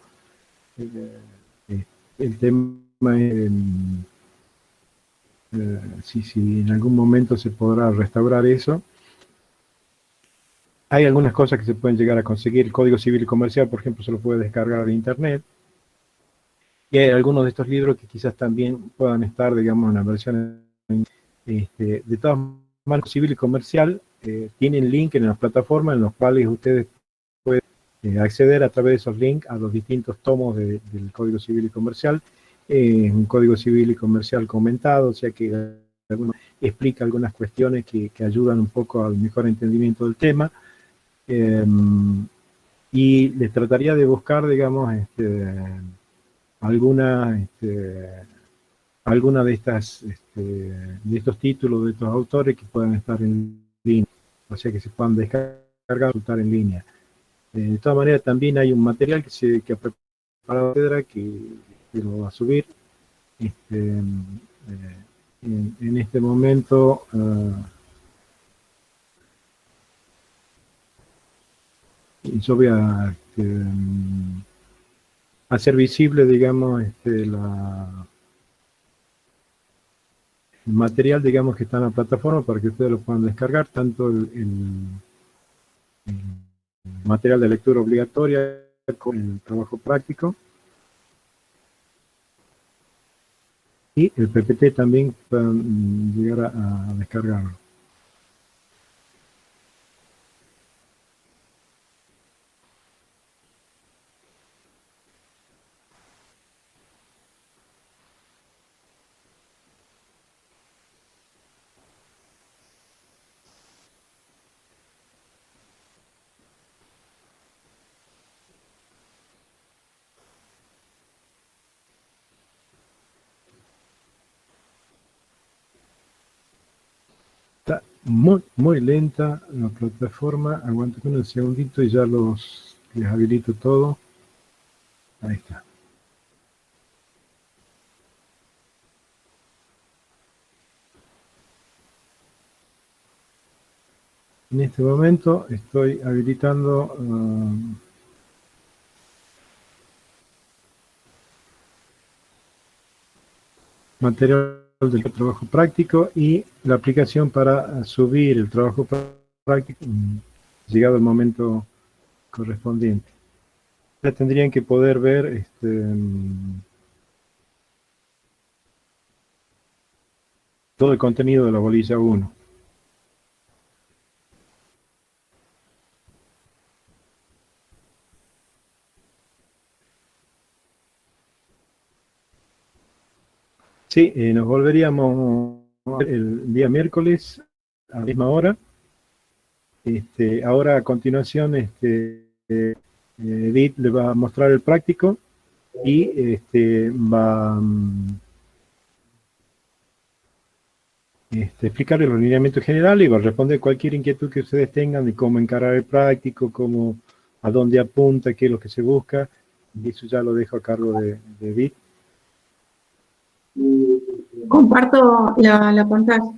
el tema, si en algún momento se podrá restaurar eso. Hay algunas cosas que se pueden llegar a conseguir. El Código Civil y Comercial, por ejemplo, se lo puede descargar de internet. Y hay algunos de estos libros que quizás también puedan estar, digamos, en la versión de todas maneras. Civil y Comercial tienen link en las plataformas en los cuales ustedes pueden acceder a través de esos links a los distintos tomos del Código Civil y Comercial. Un Código Civil y Comercial comentado, o sea que explica algunas cuestiones que ayudan un poco al mejor entendimiento del tema. Y les trataría de buscar, digamos, alguna de estos títulos, de estos autores que puedan estar en línea, o sea que se puedan descargar, consultar en línea. De todas maneras, también hay un material que ha preparado Pedra, que lo va a subir. En este momento yo voy a hacer visible, digamos, el material, digamos, que está en la plataforma para que ustedes lo puedan descargar, tanto el material de lectura obligatoria como el trabajo práctico. Y el PPT también puedan llegar a descargarlo. muy lenta la plataforma. Aguántenme un segundito y ya les habilito todo. Ahí está. En este momento estoy habilitando material del trabajo práctico y la aplicación para subir el trabajo práctico llegado el momento correspondiente. Ya tendrían que poder ver todo el contenido de la bolilla 1. Sí, nos volveríamos el día miércoles a la misma hora. Ahora a continuación Edith le va a mostrar el práctico y va a explicar el lineamiento general y va a responder cualquier inquietud que ustedes tengan de cómo encarar el práctico, a dónde apunta, qué es lo que se busca. Y eso ya lo dejo a cargo de Edith. Comparto la pantalla.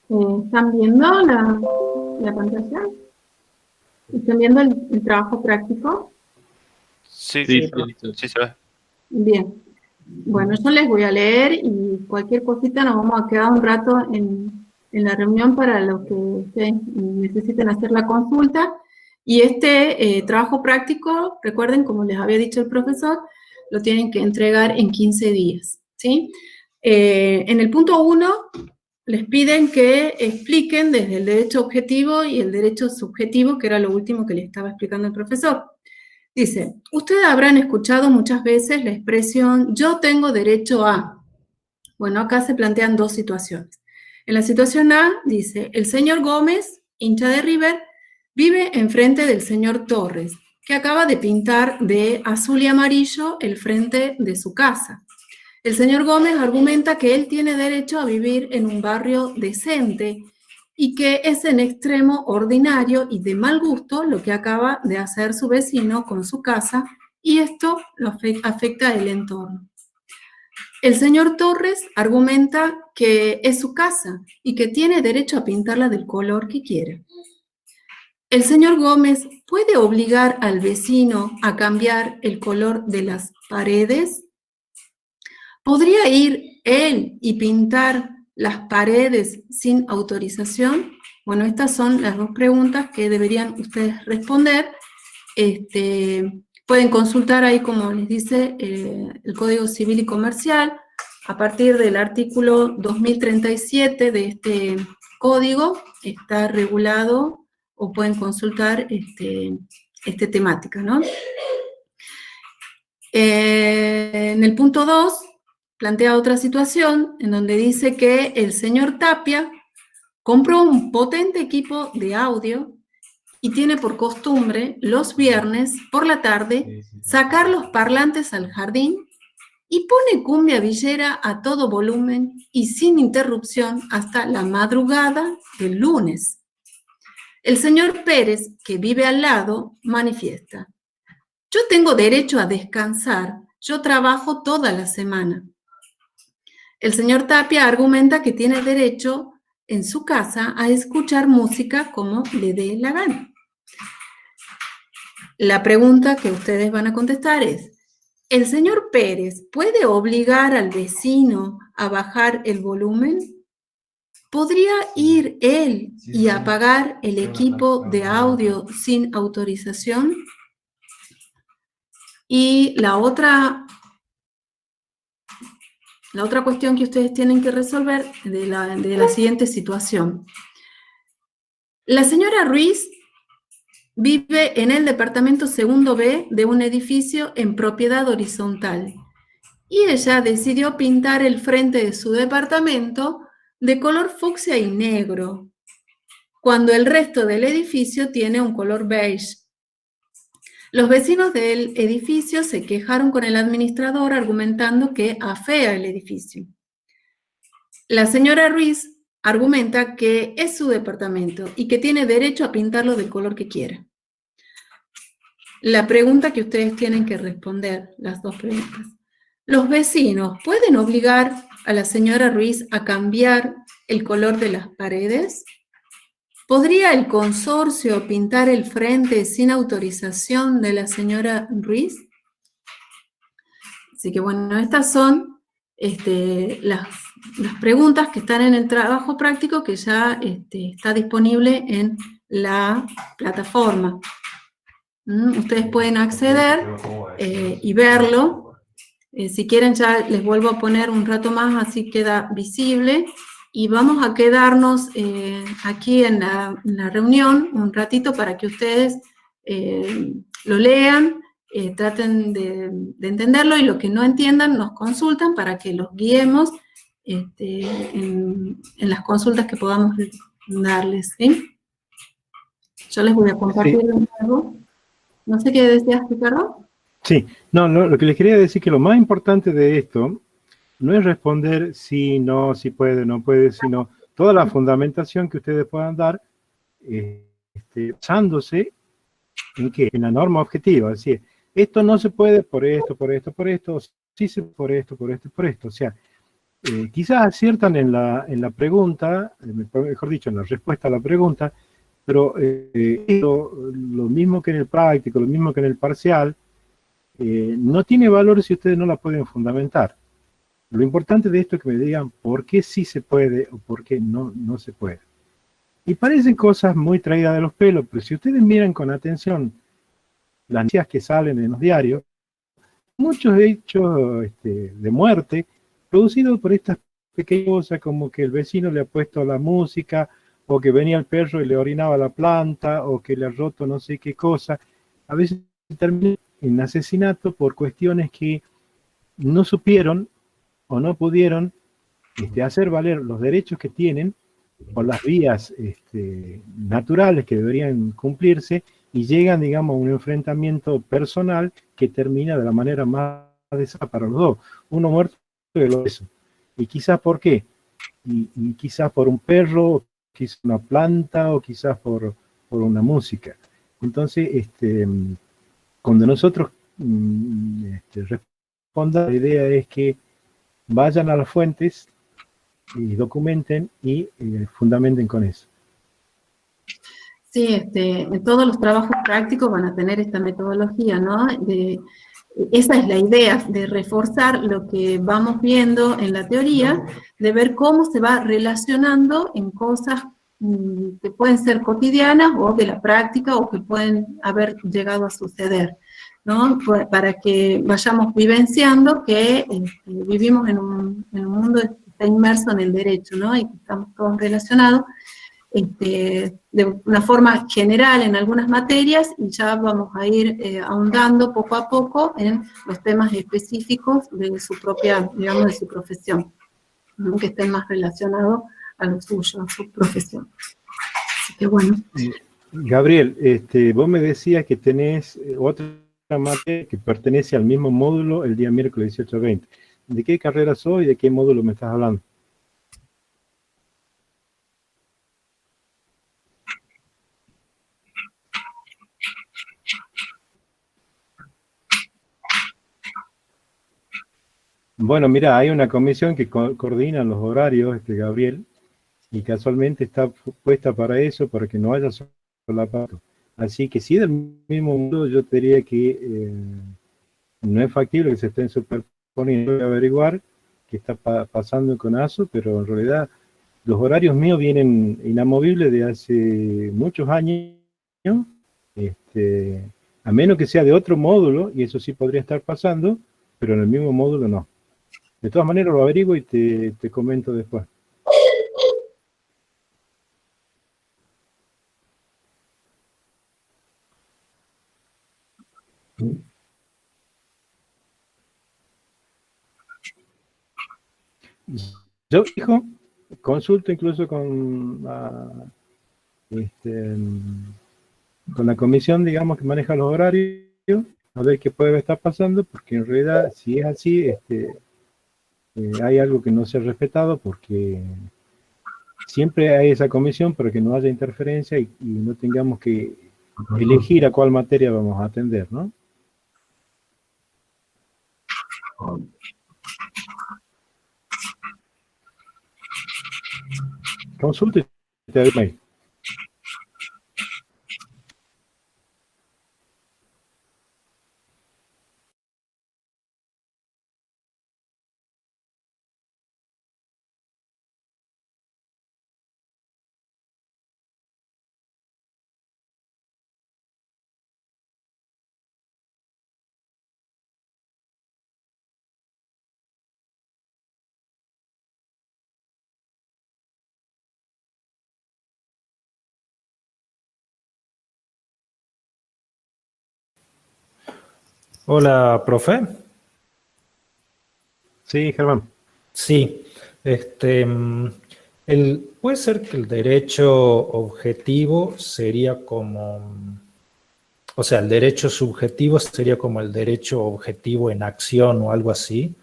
¿Están viendo la pantalla? ¿Están viendo el trabajo práctico? Sí, Sí, sí se ve. Bien. Bueno, yo les voy a leer y cualquier cosita nos vamos a quedar un rato en la reunión para lo que ustedes necesiten hacer la consulta. Y este trabajo práctico, recuerden, como les había dicho el profesor, lo tienen que entregar en 15 días, ¿sí? En el punto 1, les piden que expliquen desde el derecho objetivo y el derecho subjetivo, que era lo último que les estaba explicando el profesor. Dice, ustedes habrán escuchado muchas veces la expresión, yo tengo derecho a. Bueno, acá se plantean dos situaciones. En la situación A, dice, el señor Gómez, hincha de River, vive enfrente del señor Torres, que acaba de pintar de azul y amarillo el frente de su casa. El señor Gómez argumenta que él tiene derecho a vivir en un barrio decente y que es en extremo ordinario y de mal gusto lo que acaba de hacer su vecino con su casa, y esto lo afecta el entorno. El señor Torres argumenta que es su casa y que tiene derecho a pintarla del color que quiere. El señor Gómez puede obligar al vecino a cambiar el color de las paredes. ¿Podría ir él y pintar las paredes sin autorización? Bueno, estas son las dos preguntas que deberían ustedes responder. Pueden consultar ahí, como les dice, el Código Civil y Comercial. A partir del artículo 2037 de este código está regulado, o pueden consultar esta temática, ¿no? En el punto 2 plantea otra situación en donde dice que el señor Tapia compró un potente equipo de audio y tiene por costumbre los viernes por la tarde sacar los parlantes al jardín y pone cumbia villera a todo volumen y sin interrupción hasta la madrugada del lunes. El señor Pérez, que vive al lado, manifiesta: yo tengo derecho a descansar, yo trabajo toda la semana. El señor Tapia argumenta que tiene derecho en su casa a escuchar música como le dé la gana. La pregunta que ustedes van a contestar es, ¿el señor Pérez puede obligar al vecino a bajar el volumen? ¿Podría ir él y apagar el equipo de audio sin autorización? Y la otra cuestión que ustedes tienen que resolver de la siguiente situación. La señora Ruiz vive en el departamento segundo B de un edificio en propiedad horizontal y ella decidió pintar el frente de su departamento de color fucsia y negro, cuando el resto del edificio tiene un color beige. Los vecinos del edificio se quejaron con el administrador argumentando que afea el edificio. La señora Ruiz argumenta que es su departamento y que tiene derecho a pintarlo del color que quiera. La pregunta que ustedes tienen que responder, las dos preguntas. ¿Los vecinos pueden obligar a la señora Ruiz a cambiar el color de las paredes? ¿Podría el consorcio pintar el frente sin autorización de la señora Ruiz? Así que bueno, estas son las preguntas que están en el trabajo práctico que ya está disponible en la plataforma. Ustedes pueden acceder y verlo. Si quieren ya les vuelvo a poner un rato más, así queda visible. Y vamos a quedarnos aquí en la reunión un ratito para que ustedes lo lean, traten de entenderlo, y lo que no entiendan nos consultan para que los guiemos en las consultas que podamos darles, ¿sí? Yo les voy a compartir de nuevo. No sé qué decías, Ricardo. Sí, no, lo que les quería decir que lo más importante de esto no es responder sí, no, si puede, no puede, sino toda la fundamentación que ustedes puedan dar basándose en qué, en la norma objetiva. Es decir, esto no se puede por esto, por esto, por esto, sí se puede por esto, por esto, por esto. O sea, quizás aciertan en la pregunta, mejor dicho, en la respuesta a la pregunta, pero lo mismo que en el práctico, lo mismo que en el parcial, no tiene valor si ustedes no la pueden fundamentar. Lo importante de esto es que me digan por qué sí se puede o por qué no se puede. Y parecen cosas muy traídas de los pelos, pero si ustedes miran con atención las noticias que salen en los diarios, muchos hechos de muerte producidos por estas pequeñas cosas, como que el vecino le ha puesto la música, o que venía el perro y le orinaba la planta, o que le ha roto no sé qué cosa. A veces termina en asesinato por cuestiones que no supieron o no pudieron hacer valer los derechos que tienen por las vías naturales que deberían cumplirse, y llegan, digamos, a un enfrentamiento personal que termina de la manera más desastrada para los dos. Uno muerto y el otro preso. ¿Y quizás por qué? Y quizás por un perro, quizás una planta, o quizás por una música. Entonces, cuando nosotros respondamos, la idea es que vayan a las fuentes y documenten y fundamenten con eso. Sí, en todos los trabajos prácticos van a tener esta metodología, ¿no? Esa es la idea, de reforzar lo que vamos viendo en la teoría, de ver cómo se va relacionando en cosas que pueden ser cotidianas o de la práctica, o que pueden haber llegado a suceder, ¿no? Para que vayamos vivenciando que vivimos en un mundo que está inmerso en el derecho, ¿no? Y que estamos todos relacionados de una forma general en algunas materias, y ya vamos a ir ahondando poco a poco en los temas específicos de su propia, digamos, de su profesión, ¿no? Que estén más relacionados a lo suyo, a su profesión. Así que bueno. Gabriel, vos me decías que tenés otra materia que pertenece al mismo módulo el día miércoles 18 a 20. ¿De qué carrera sos y de qué módulo me estás hablando? Bueno, mira, hay una comisión que coordina los horarios, Gabriel, y casualmente está puesta para eso, para que no haya solapado. Así que si del mismo modo, yo te diría que no es factible que se estén superponiendo. Voy a averiguar qué está pasando con ASO, pero en realidad los horarios míos vienen inamovibles de hace muchos años, a menos que sea de otro módulo, y eso sí podría estar pasando, pero en el mismo módulo no. De todas maneras lo averiguo y te comento después. Yo, hijo, consulto incluso con la comisión, digamos, que maneja los horarios, a ver qué puede estar pasando, porque en realidad, si es así, hay algo que no se ha respetado, porque siempre hay esa comisión para que no haya interferencia y no tengamos que elegir a cuál materia vamos a atender, ¿no? Consulte y te doy mail. Hola, profe. Sí, Germán. Sí, puede ser que el derecho objetivo sería como, o sea, el derecho subjetivo sería como el derecho objetivo en acción o algo así.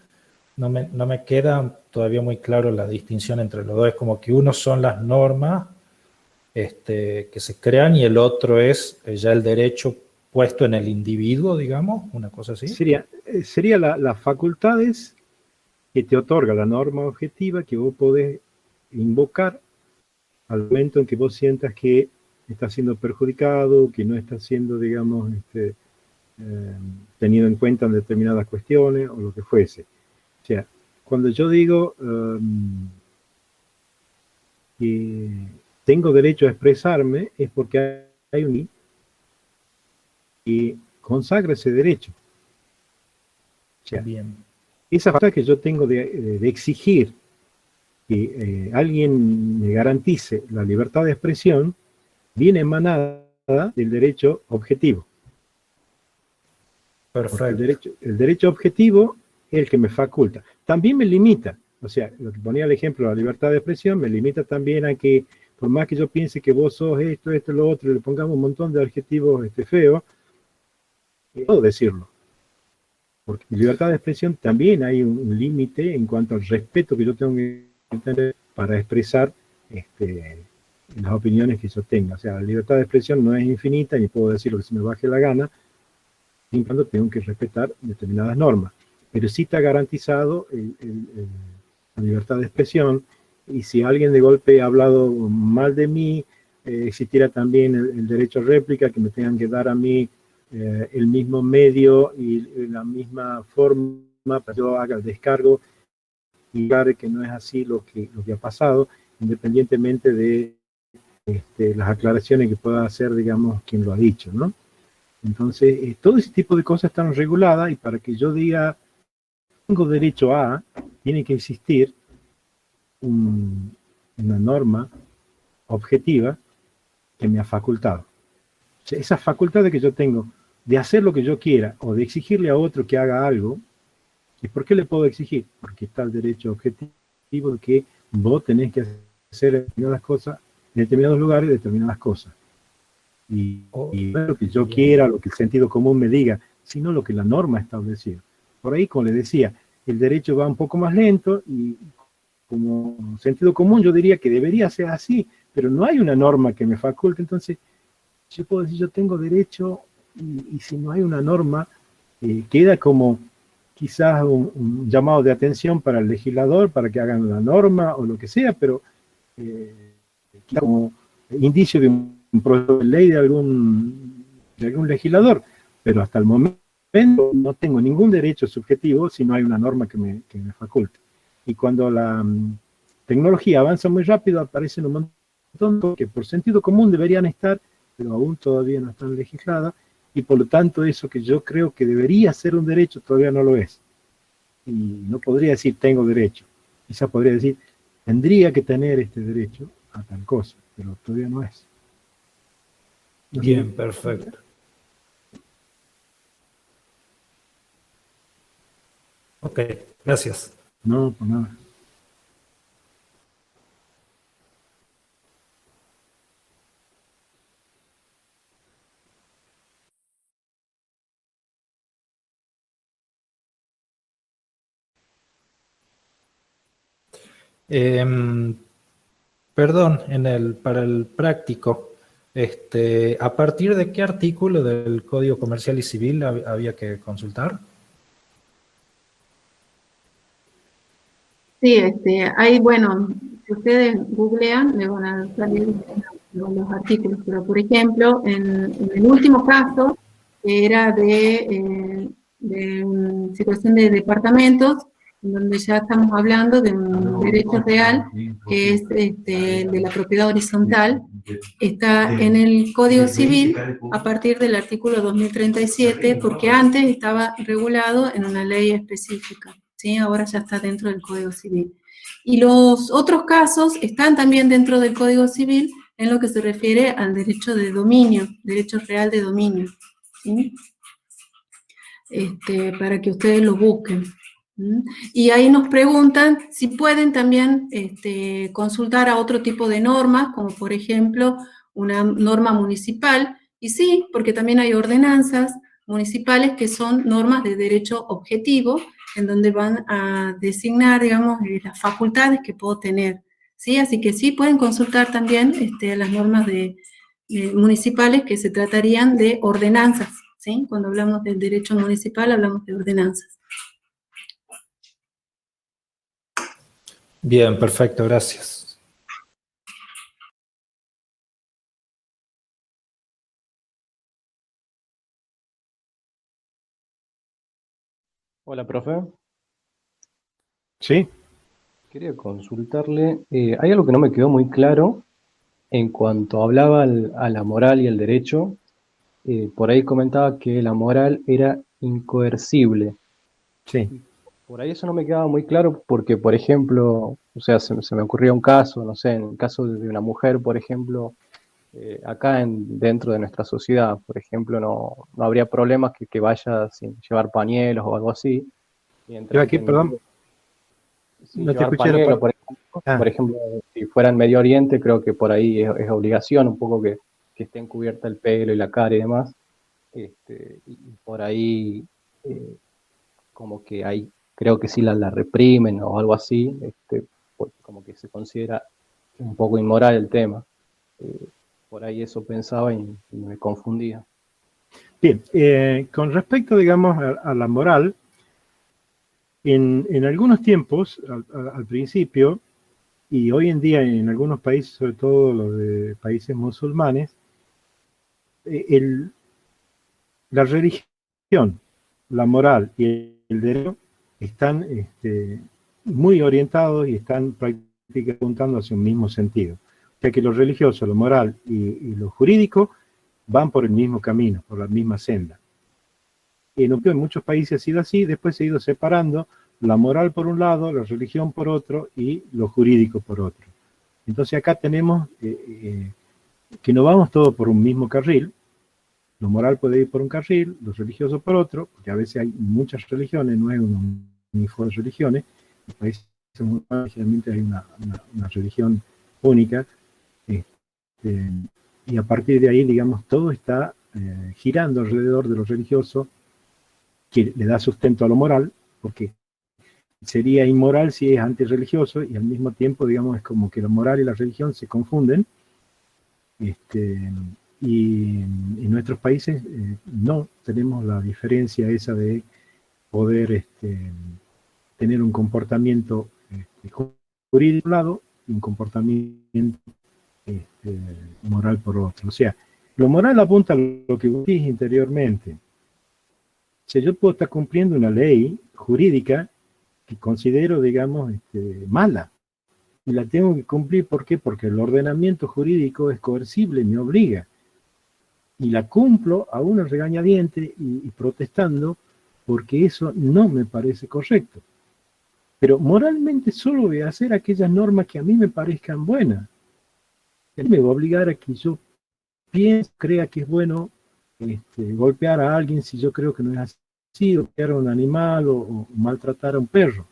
No me queda todavía muy claro la distinción entre los dos. Es como que uno son las normas que se crean y el otro es ya el derecho puesto en el individuo, digamos, una cosa así. Sería las facultades que te otorga la norma objetiva que vos podés invocar al momento en que vos sientas que estás siendo perjudicado, que no estás siendo, digamos, tenido en cuenta en determinadas cuestiones o lo que fuese. O sea, cuando yo digo que tengo derecho a expresarme, es porque hay un que consagra ese derecho. O sea, Bien. esa falta que yo tengo de exigir que alguien me garantice la libertad de expresión viene emanada del derecho objetivo. Porque Perfecto. el derecho objetivo es el que me faculta. También me limita, o sea, lo que ponía el ejemplo, la libertad de expresión, me limita también a que, por más que yo piense que vos sos esto, esto, lo otro, y le pongamos un montón de adjetivos feos, puedo decirlo. Porque en libertad de expresión también hay un límite en cuanto al respeto que yo tengo que tener para expresar las opiniones que yo tenga. O sea, la libertad de expresión no es infinita, ni puedo decir lo que se me baje la gana, siempre y cuando tengo que respetar determinadas normas. Pero sí está garantizado la libertad de expresión, y si alguien de golpe ha hablado mal de mí, existiera también el derecho a réplica, que me tengan que dar a mí el mismo medio y la misma forma para que yo haga el descargo y claro que no es así lo que ha pasado, independientemente de las aclaraciones que pueda hacer, digamos, quien lo ha dicho, ¿no? Entonces, todo ese tipo de cosas están reguladas y para que yo diga tengo derecho a, tiene que existir una norma objetiva que me ha facultado. O sea, esas facultades que yo tengo de hacer lo que yo quiera o de exigirle a otro que haga algo, ¿y por qué le puedo exigir? Porque está el derecho objetivo de que vos tenés que hacer determinadas cosas en determinados lugares, determinadas cosas. Y no es lo que yo Bien. quiera, lo que el sentido común me diga, sino lo que la norma ha establecido. Por ahí, como le decía, el derecho va un poco más lento y como sentido común yo diría que debería ser así, pero no hay una norma que me faculte, entonces yo puedo decir yo tengo derecho y si no hay una norma, queda como quizás un llamado de atención para el legislador para que hagan la norma o lo que sea, pero como indicio de un proyecto de ley de algún legislador, pero hasta el momento no tengo ningún derecho subjetivo si no hay una norma que me faculte. Y cuando la tecnología avanza muy rápido, aparecen un montón de cosas que por sentido común deberían estar, pero aún todavía no están legisladas, y por lo tanto eso que yo creo que debería ser un derecho todavía no lo es. Y no podría decir tengo derecho, quizás podría decir tendría que tener este derecho a tal cosa, pero todavía no es. No sé. Bien, perfecto. Ok, gracias. No, pues nada. Perdón, para el práctico, ¿a partir de qué artículo del Código Comercial y Civil había que consultar? Sí, hay, bueno, si ustedes googlean, le van a salir los artículos, pero por ejemplo, en el último caso, que era de situación de departamentos, en donde ya estamos hablando de un derecho real, que es de la propiedad horizontal, está en el Código Civil a partir del artículo 2037, porque antes estaba regulado en una ley específica, ¿sí? Ahora ya está dentro del Código Civil. Y los otros casos están también dentro del Código Civil en lo que se refiere al derecho de dominio, derecho real de dominio, ¿sí? Para que ustedes lo busquen. Y ahí nos preguntan si pueden también consultar a otro tipo de normas, como por ejemplo una norma municipal, y sí, porque también hay ordenanzas municipales que son normas de derecho objetivo, en donde van a designar, digamos, las facultades que puedo tener, ¿sí? Así que sí, pueden consultar también las normas municipales que se tratarían de ordenanzas, ¿sí? Cuando hablamos del derecho municipal, hablamos de ordenanzas. Bien, perfecto, gracias. Hola, profe. Sí, Quería consultarle, hay algo que no me quedó muy claro en cuanto hablaba a la moral y el derecho. Por ahí comentaba que la moral era incoercible. sí. Por ahí eso no me quedaba muy claro porque, por ejemplo, o sea, se me ocurría un caso, no sé, en el caso de una mujer, por ejemplo, acá dentro de nuestra sociedad, por ejemplo, no habría problemas que vaya sin llevar pañuelos o algo así. Yo Mientras que aquí, perdón, sí, no te llevar escuché la pañuelo, parte. por ejemplo, si fuera en Medio Oriente, creo que por ahí es obligación un poco que estén cubierta el pelo y la cara y demás. Y por ahí, eh, como que ahí creo que sí la reprimen o algo así, porque como que se considera un poco inmoral el tema. Eh, por ahí eso pensaba y me confundía. Bien, con respecto, digamos, a la moral, en algunos tiempos, al principio, y hoy en día en algunos países, sobre todo los de países musulmanes, eh, el, la religión, la moral y el derecho están muy orientados y están prácticamente apuntando hacia un mismo sentido. O sea que lo religioso, lo moral y lo jurídico van por el mismo camino, por la misma senda. En muchos países ha sido así, después se ha ido separando la moral por un lado, la religión por otro y lo jurídico por otro. Entonces acá tenemos que no vamos todos por un mismo carril, lo moral puede ir por un carril, lo religioso por otro, porque a veces hay muchas religiones, no hay un uniforme de religiones, en países musulmanes generalmente hay una religión única, este, y a partir de ahí, digamos, todo está girando alrededor de lo religioso, que le da sustento a lo moral, porque sería inmoral si es antirreligioso, y al mismo tiempo, digamos, es como que la moral y la religión se confunden, y en nuestros países no tenemos la diferencia esa de poder tener un comportamiento jurídico por un lado y un comportamiento moral por otro. O sea, lo moral apunta a lo que vos dije interiormente. O sea, yo puedo estar cumpliendo una ley jurídica que considero, digamos, mala. Y la tengo que cumplir, ¿por qué? Porque el ordenamiento jurídico es coercible, me obliga. Y la cumplo a una regañadiente y protestando porque eso no me parece correcto. Pero moralmente solo voy a hacer aquellas normas que a mí me parezcan buenas. Él me va a obligar a que yo piense, crea que es bueno golpear a alguien si yo creo que no es así, golpear a un animal o maltratar a un perro.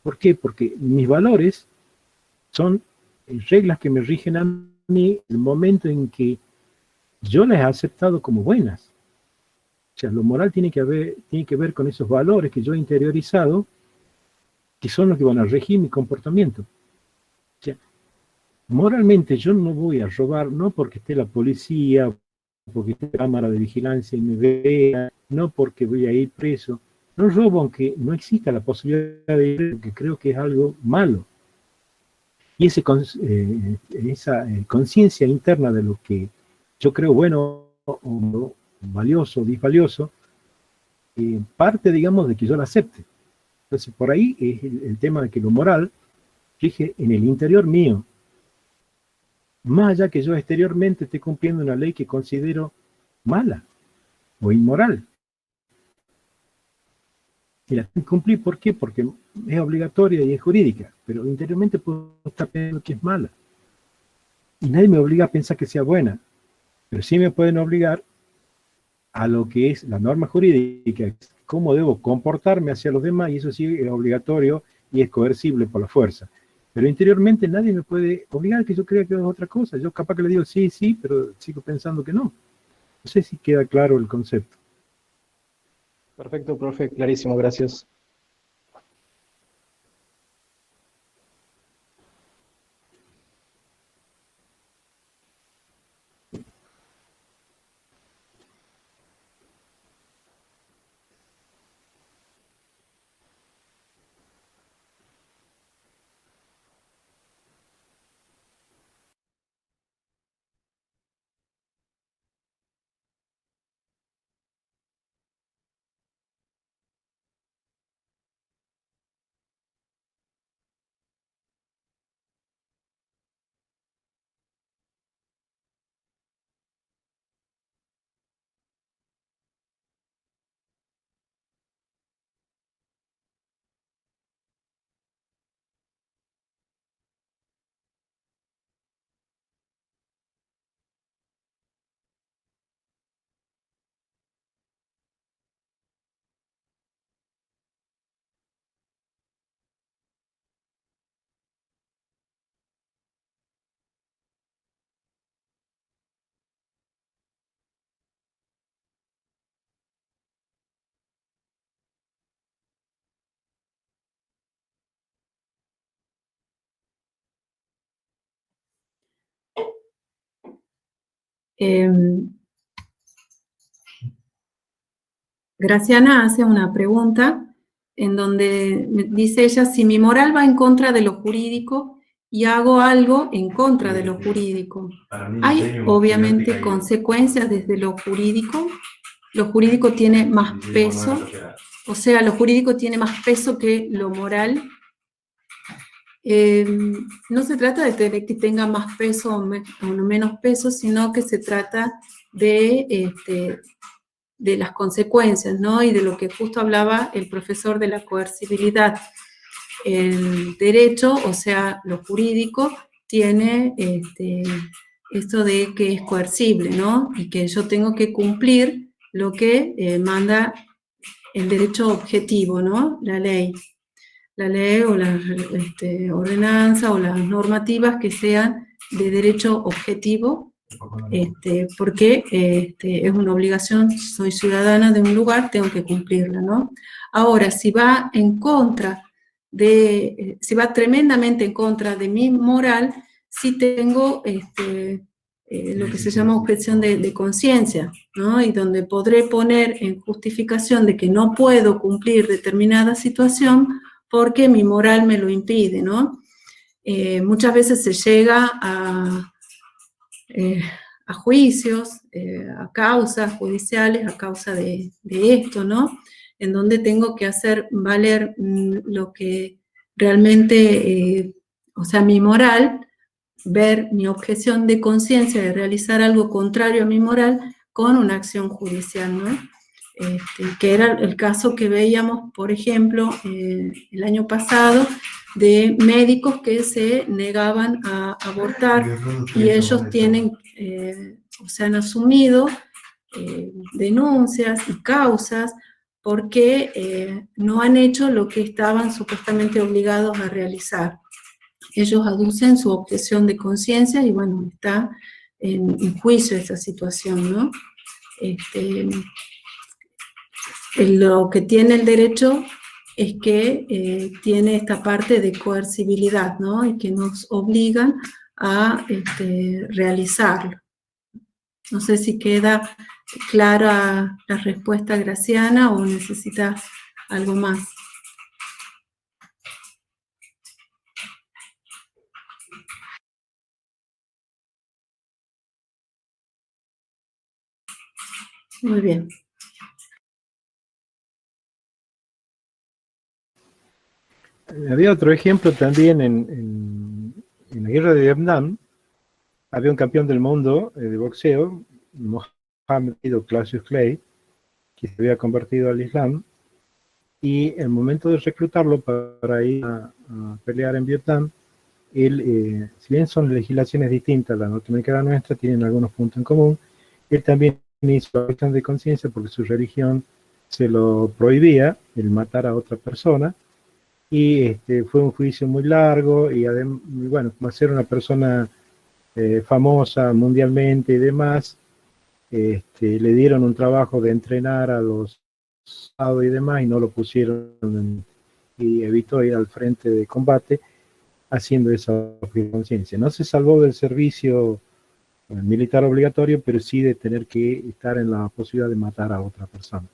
¿Por qué? Porque mis valores son reglas que me rigen a mí el momento en que yo las he aceptado como buenas. O sea, lo moral tiene que ver con esos valores que yo he interiorizado, que son los que van a regir mi comportamiento. moralmente yo no voy a robar, no porque esté la policía, porque esté la cámara de vigilancia y me vea, no porque voy a ir preso. No robo aunque no exista la posibilidad de ir, porque creo que es algo malo. Y esa conciencia interna de lo que yo creo bueno o valioso o disvalioso, parte, digamos, de que yo la acepte. Entonces, por ahí es el tema de que lo moral fije en el interior mío, más allá que yo exteriormente esté cumpliendo una ley que considero mala o inmoral. Y la tengo que cumplir, ¿por qué? Porque es obligatoria y es jurídica, pero interiormente puedo estar pensando que es mala. Y nadie me obliga a pensar que sea buena, pero sí me pueden obligar a lo que es la norma jurídica, cómo debo comportarme hacia los demás, y eso sí es obligatorio y es coercible por la fuerza. Pero interiormente nadie me puede obligar a que yo crea que es otra cosa. Yo capaz que le digo sí, sí, pero sigo pensando que no. No sé si queda claro el concepto. Perfecto, profe, clarísimo, gracias. Graciana hace una pregunta en donde dice ella, si mi moral va en contra de lo jurídico y hago algo en contra de lo jurídico, ¿hay obviamente consecuencias desde lo jurídico? ¿Lo jurídico tiene más peso? O sea, ¿lo jurídico tiene más peso que lo moral? No se trata de que tenga más peso o menos peso, sino que se trata de las consecuencias, ¿no? Y de lo que justo hablaba el profesor de la coercibilidad. El derecho, o sea, lo jurídico, tiene esto de que es coercible, ¿no? Y que yo tengo que cumplir lo que manda el derecho objetivo, ¿no? La ley o la ordenanza o las normativas que sean de derecho objetivo, porque es una obligación, soy ciudadana de un lugar, tengo que cumplirla, ¿no? Ahora, si va en contra si va tremendamente en contra de mi moral, sí tengo lo que se llama objeción de conciencia, ¿no? Y donde podré poner en justificación de que no puedo cumplir determinada situación porque mi moral me lo impide, ¿no? Muchas veces se llega a juicios, a causas judiciales, a causa de esto, ¿no? En donde tengo que hacer valer lo que realmente, o sea, mi moral, ver mi objeción de conciencia de realizar algo contrario a mi moral con una acción judicial, ¿no? Que era el caso que veíamos, por ejemplo, el año pasado, de médicos que se negaban a abortar y ellos tienen, o sea, han asumido denuncias y causas porque no han hecho lo que estaban supuestamente obligados a realizar. Ellos aducen su objeción de conciencia y bueno, está en juicio esa situación, ¿no? Lo que tiene el derecho es que tiene esta parte de coercibilidad, ¿no? Y que nos obligan a realizarlo. No sé si queda clara la respuesta, Graciana, o necesitas algo más. Muy bien. Había otro ejemplo también en la guerra de Vietnam. Había un campeón del mundo de boxeo, Mohamed Cassius Clay, que se había convertido al Islam, y el momento de reclutarlo para ir a pelear en Vietnam, él, si bien son legislaciones distintas, la norteamericana y la nuestra, tienen algunos puntos en común. Él también hizo cuestión de conciencia porque su religión se lo prohibía, el matar a otra persona, y fue un juicio muy largo, y bueno, como ser una persona famosa mundialmente y demás, le dieron un trabajo de entrenar a los soldados y demás, y no lo pusieron y evitó ir al frente de combate haciendo esa conciencia. No se salvó del servicio militar obligatorio, pero sí de tener que estar en la posibilidad de matar a otra persona.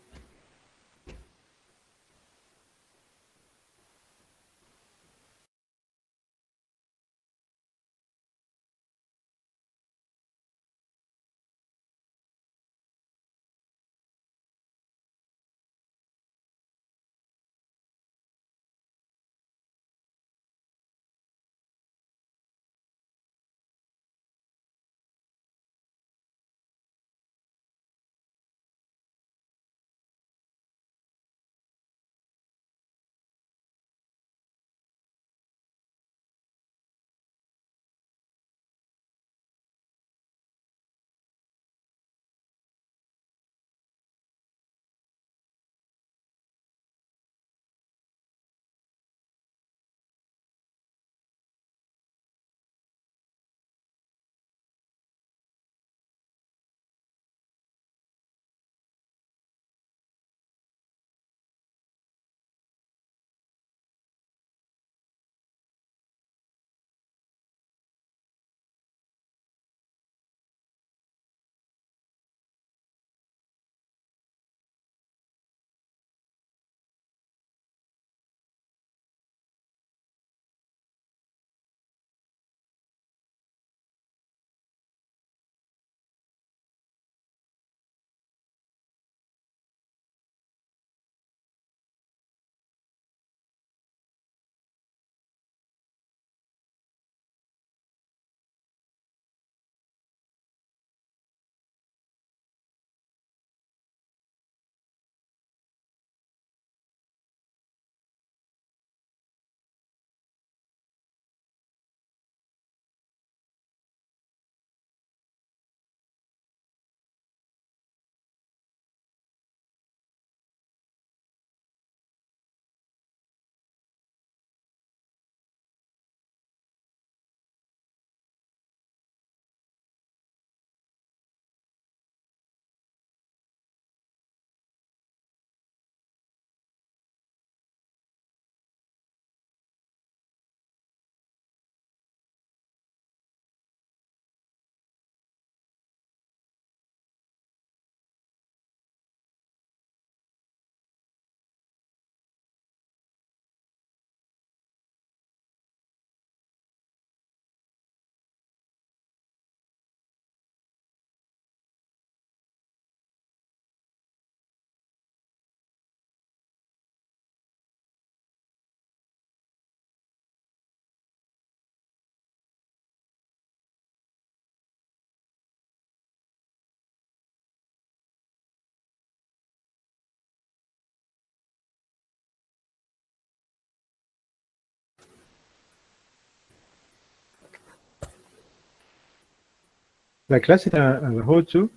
La clase era a las 8,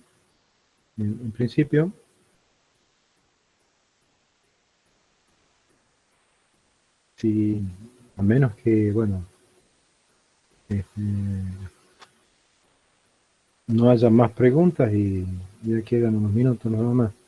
en principio. Si, a menos que, bueno, no haya más preguntas, y ya quedan unos minutos nada más.